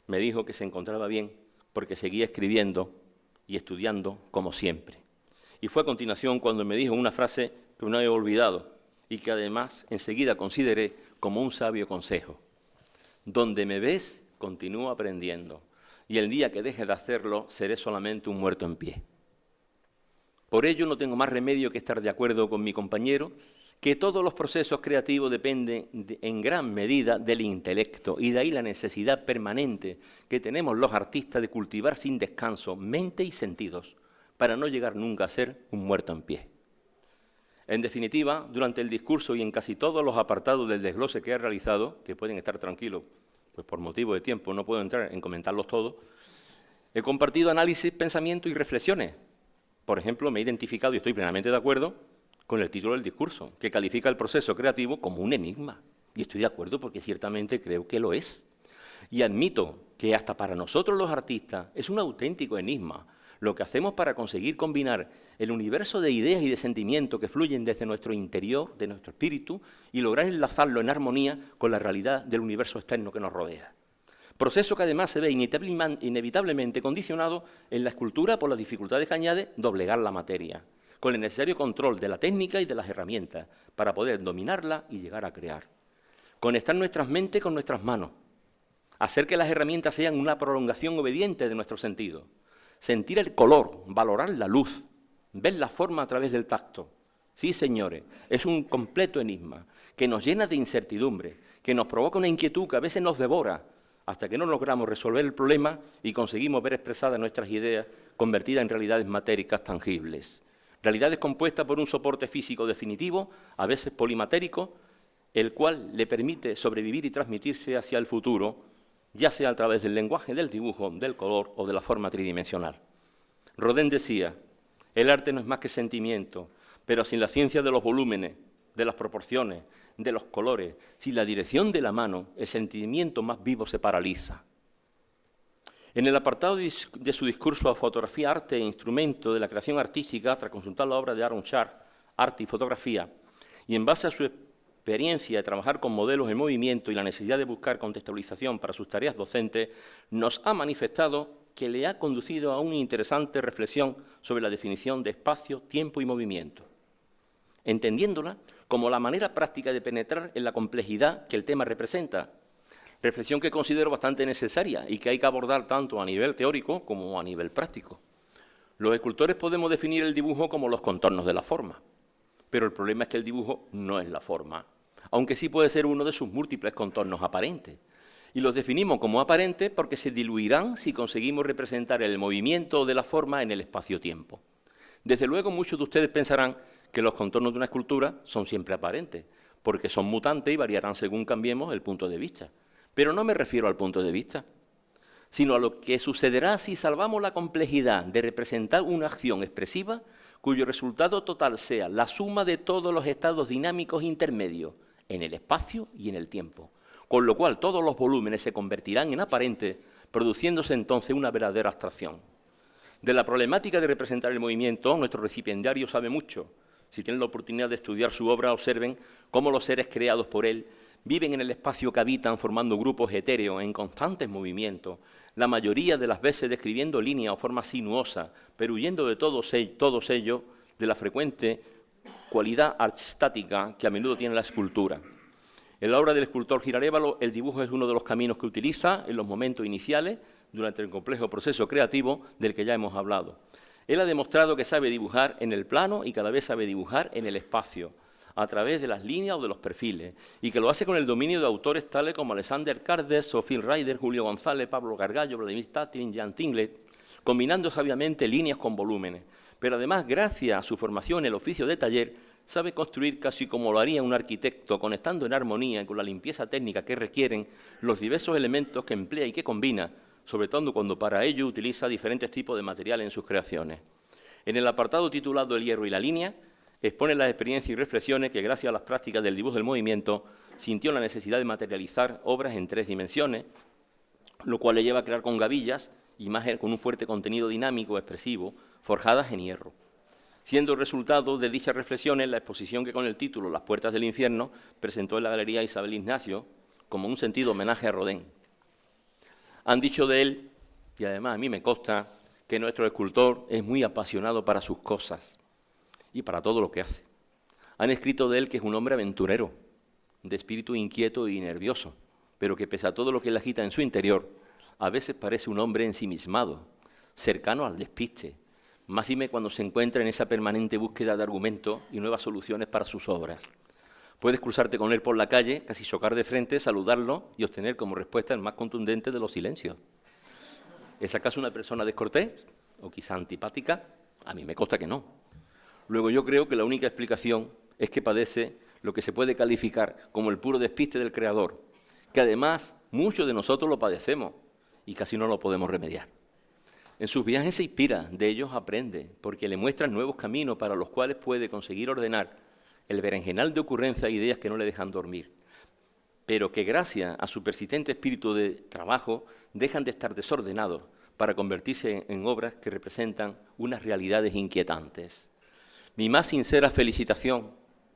Me dijo que se encontraba bien porque seguía escribiendo y estudiando como siempre. Y fue a continuación cuando me dijo una frase que no he olvidado y que además enseguida consideré como un sabio consejo. Donde me ves, continúo aprendiendo, y el día que deje de hacerlo, seré solamente un muerto en pie. Por ello no tengo más remedio que estar de acuerdo con mi compañero, que todos los procesos creativos dependen en gran medida del intelecto, y de ahí la necesidad permanente que tenemos los artistas de cultivar sin descanso mente y sentidos, para no llegar nunca a ser un muerto en pie. En definitiva, durante el discurso y en casi todos los apartados del desglose que he realizado, que pueden estar tranquilos, pues por motivo de tiempo no puedo entrar en comentarlos todos, he compartido análisis, pensamientos y reflexiones. Por ejemplo, me he identificado, y estoy plenamente de acuerdo, con el título del discurso, que califica el proceso creativo como un enigma. Y estoy de acuerdo porque ciertamente creo que lo es. Y admito que hasta para nosotros los artistas es un auténtico enigma lo que hacemos para conseguir combinar el universo de ideas y de sentimientos que fluyen desde nuestro interior, de nuestro espíritu, y lograr enlazarlo en armonía con la realidad del universo externo que nos rodea. Proceso que además se ve inevitablemente condicionado en la escultura por las dificultades que añade doblegar la materia, con el necesario control de la técnica y de las herramientas para poder dominarla y llegar a crear. Conectar nuestras mentes con nuestras manos, hacer que las herramientas sean una prolongación obediente de nuestros sentidos, sentir el color, valorar la luz, ver la forma a través del tacto. Sí, señores, es un completo enigma que nos llena de incertidumbre, que nos provoca una inquietud que a veces nos devora, hasta que no logramos resolver el problema y conseguimos ver expresadas nuestras ideas convertidas en realidades matéricas tangibles. Realidades compuestas por un soporte físico definitivo, a veces polimatérico, el cual le permite sobrevivir y transmitirse hacia el futuro, ya sea a través del lenguaje del dibujo, del color o de la forma tridimensional. Rodin decía, el arte no es más que sentimiento, pero sin la ciencia de los volúmenes, de las proporciones, de los colores, sin la dirección de la mano, el sentimiento más vivo se paraliza. En el apartado de su discurso a Fotografía, Arte e Instrumento de la Creación Artística, tras consultar la obra de Aaron Sharp, Arte y Fotografía, y en base a su experiencia de trabajar con modelos en movimiento y la necesidad de buscar contextualización para sus tareas docentes, nos ha manifestado que le ha conducido a una interesante reflexión sobre la definición de espacio, tiempo y movimiento, entendiéndola como la manera práctica de penetrar en la complejidad que el tema representa, reflexión que considero bastante necesaria y que hay que abordar tanto a nivel teórico como a nivel práctico. Los escultores podemos definir el dibujo como los contornos de la forma, pero el problema es que el dibujo no es la forma, aunque sí puede ser uno de sus múltiples contornos aparentes. Y los definimos como aparentes porque se diluirán si conseguimos representar el movimiento de la forma en el espacio-tiempo. Desde luego, muchos de ustedes pensarán que los contornos de una escultura son siempre aparentes, porque son mutantes y variarán según cambiemos el punto de vista. Pero no me refiero al punto de vista, sino a lo que sucederá si salvamos la complejidad de representar una acción expresiva cuyo resultado total sea la suma de todos los estados dinámicos intermedios en el espacio y en el tiempo, con lo cual todos los volúmenes se convertirán en aparentes, produciéndose entonces una verdadera abstracción. De la problemática de representar el movimiento, nuestro recipiendario sabe mucho. Si tienen la oportunidad de estudiar su obra, observen cómo los seres creados por él viven en el espacio que habitan formando grupos etéreos en constantes movimientos, la mayoría de las veces describiendo líneas o formas sinuosas, pero huyendo de todos ellos de la frecuente cualidad estática que a menudo tiene la escultura. En la obra del escultor Gil Arévalo, el dibujo es uno de los caminos que utiliza en los momentos iniciales durante el complejo proceso creativo del que ya hemos hablado. Él ha demostrado que sabe dibujar en el plano y cada vez sabe dibujar en el espacio, a través de las líneas o de los perfiles, y que lo hace con el dominio de autores tales como Alexander Cardes, Phil Ryder, Julio González, Pablo Gargallo, Vladimir Tatin, Jan Tinglet, combinando sabiamente líneas con volúmenes. Pero además, gracias a su formación en el oficio de taller, sabe construir casi como lo haría un arquitecto, conectando en armonía y con la limpieza técnica que requieren los diversos elementos que emplea y que combina, sobre todo cuando para ello utiliza diferentes tipos de materiales en sus creaciones. En el apartado titulado El hierro y la línea, expone las experiencias y reflexiones que, gracias a las prácticas del dibujo del movimiento, sintió la necesidad de materializar obras en 3 dimensiones, lo cual le lleva a crear con gavillas imágenes con un fuerte contenido dinámico expresivo, forjadas en hierro. Siendo el resultado de dichas reflexiones la exposición que con el título Las puertas del infierno presentó en la Galería Isabel Ignacio como un sentido homenaje a Rodin. Han dicho de él, y además a mí me consta, que nuestro escultor es muy apasionado para sus cosas y para todo lo que hace. Han escrito de él que es un hombre aventurero, de espíritu inquieto y nervioso, pero que pese a todo lo que le agita en su interior, a veces parece un hombre ensimismado, cercano al despiste, máxime cuando se encuentra en esa permanente búsqueda de argumentos y nuevas soluciones para sus obras. Puedes cruzarte con él por la calle, casi chocar de frente, saludarlo y obtener como respuesta el más contundente de los silencios. ¿Es acaso una persona descortés o quizá antipática? A mí me consta que no. Luego yo creo que la única explicación es que padece lo que se puede calificar como el puro despiste del creador, que además muchos de nosotros lo padecemos y casi no lo podemos remediar. En sus viajes se inspira, de ellos aprende, porque le muestran nuevos caminos para los cuales puede conseguir ordenar el berenjenal de ocurrencias e ideas que no le dejan dormir, pero que gracias a su persistente espíritu de trabajo dejan de estar desordenados para convertirse en obras que representan unas realidades inquietantes. Mi más sincera felicitación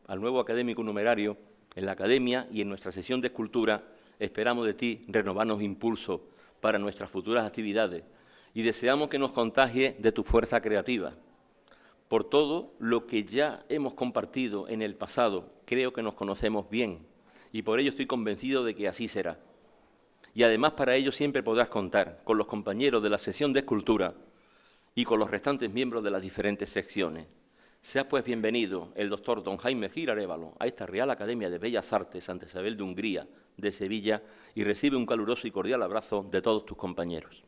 al nuevo académico numerario. En la Academia y en nuestra sesión de escultura esperamos de ti renovarnos impulso para nuestras futuras actividades y deseamos que nos contagie de tu fuerza creativa. Por todo lo que ya hemos compartido en el pasado, creo que nos conocemos bien y por ello estoy convencido de que así será. Y además para ello siempre podrás contar con los compañeros de la sesión de escultura y con los restantes miembros de las diferentes secciones. Sea pues bienvenido el doctor don Jaime Gil Arévalo a esta Real Academia de Bellas Artes Santa Isabel de Hungría de Sevilla y recibe un caluroso y cordial abrazo de todos tus compañeros.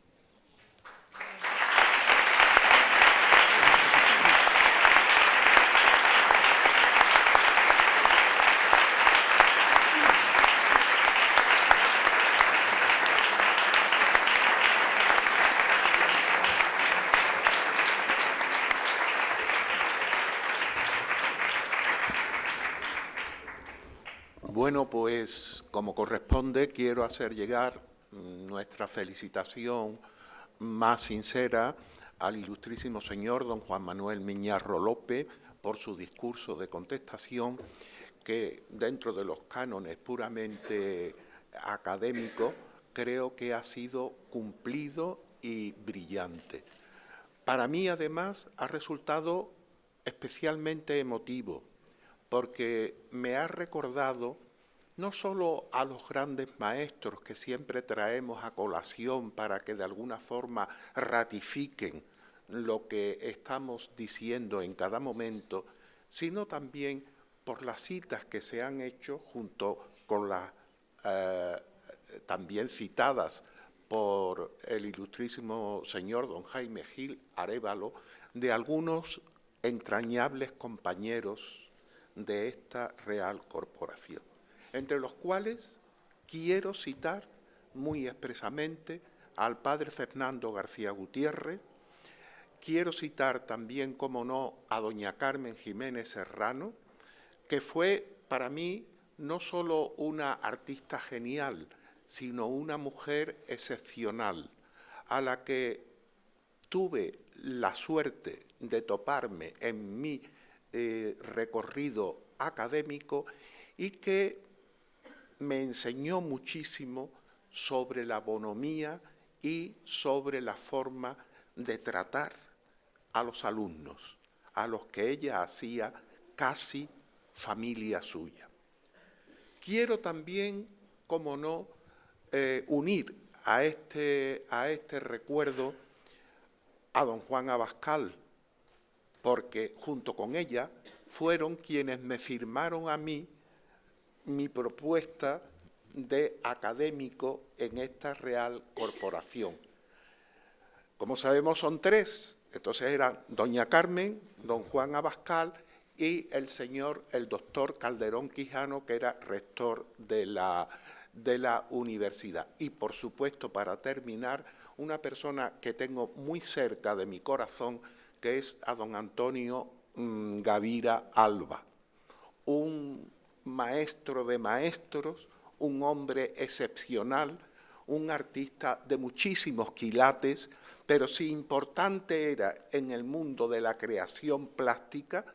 Bueno, pues como corresponde, quiero hacer llegar nuestra felicitación más sincera al ilustrísimo señor don Juan Manuel Miñarro López por su discurso de contestación que dentro de los cánones puramente académicos creo que ha sido cumplido y brillante. Para mí, además, ha resultado especialmente emotivo porque me ha recordado no solo a los grandes maestros que siempre traemos a colación para que de alguna forma ratifiquen lo que estamos diciendo en cada momento, sino también por las citas que se han hecho junto con las también citadas por el ilustrísimo señor don Jaime Gil Arévalo, de algunos entrañables compañeros de esta Real Corporación, entre los cuales quiero citar muy expresamente al padre Fernando García Gutiérrez, quiero citar también, como no, a doña Carmen Jiménez Serrano, que fue para mí no solo una artista genial, sino una mujer excepcional, a la que tuve la suerte de toparme en mi recorrido académico y que me enseñó muchísimo sobre la bonomía y sobre la forma de tratar a los alumnos, a los que ella hacía casi familia suya. Quiero también, como no, unir a este recuerdo a don Juan Abascal, porque junto con ella fueron quienes me firmaron a mí mi propuesta de académico en esta Real Corporación. Como sabemos, son tres, entonces eran doña Carmen, don Juan Abascal y el doctor Calderón Quijano, que era rector de la universidad. Y, por supuesto, para terminar, una persona que tengo muy cerca de mi corazón, que es a don Antonio Gavira Alba, un maestro de maestros, un hombre excepcional, un artista de muchísimos quilates, pero si importante era en el mundo de la creación plástica,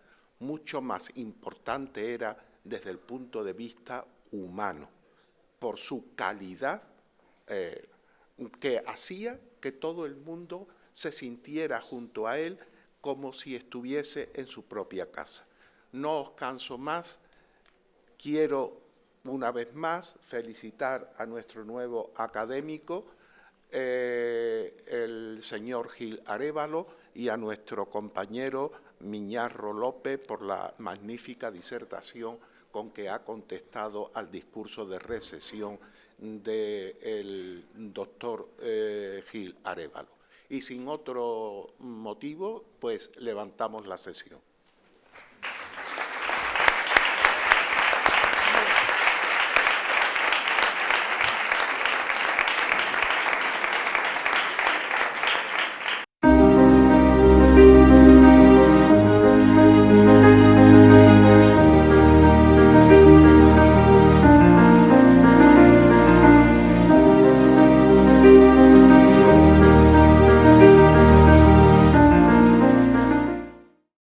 mucho más importante era desde el punto de vista humano, por su calidad que hacía que todo el mundo se sintiera junto a él como si estuviese en su propia casa. No os canso más, quiero una vez más felicitar a nuestro nuevo académico, el señor Gil Arévalo, y a nuestro compañero Miñarro López por la magnífica disertación con que ha contestado al discurso de recesión del doctor Gil Arévalo. Y sin otro motivo, pues levantamos la sesión.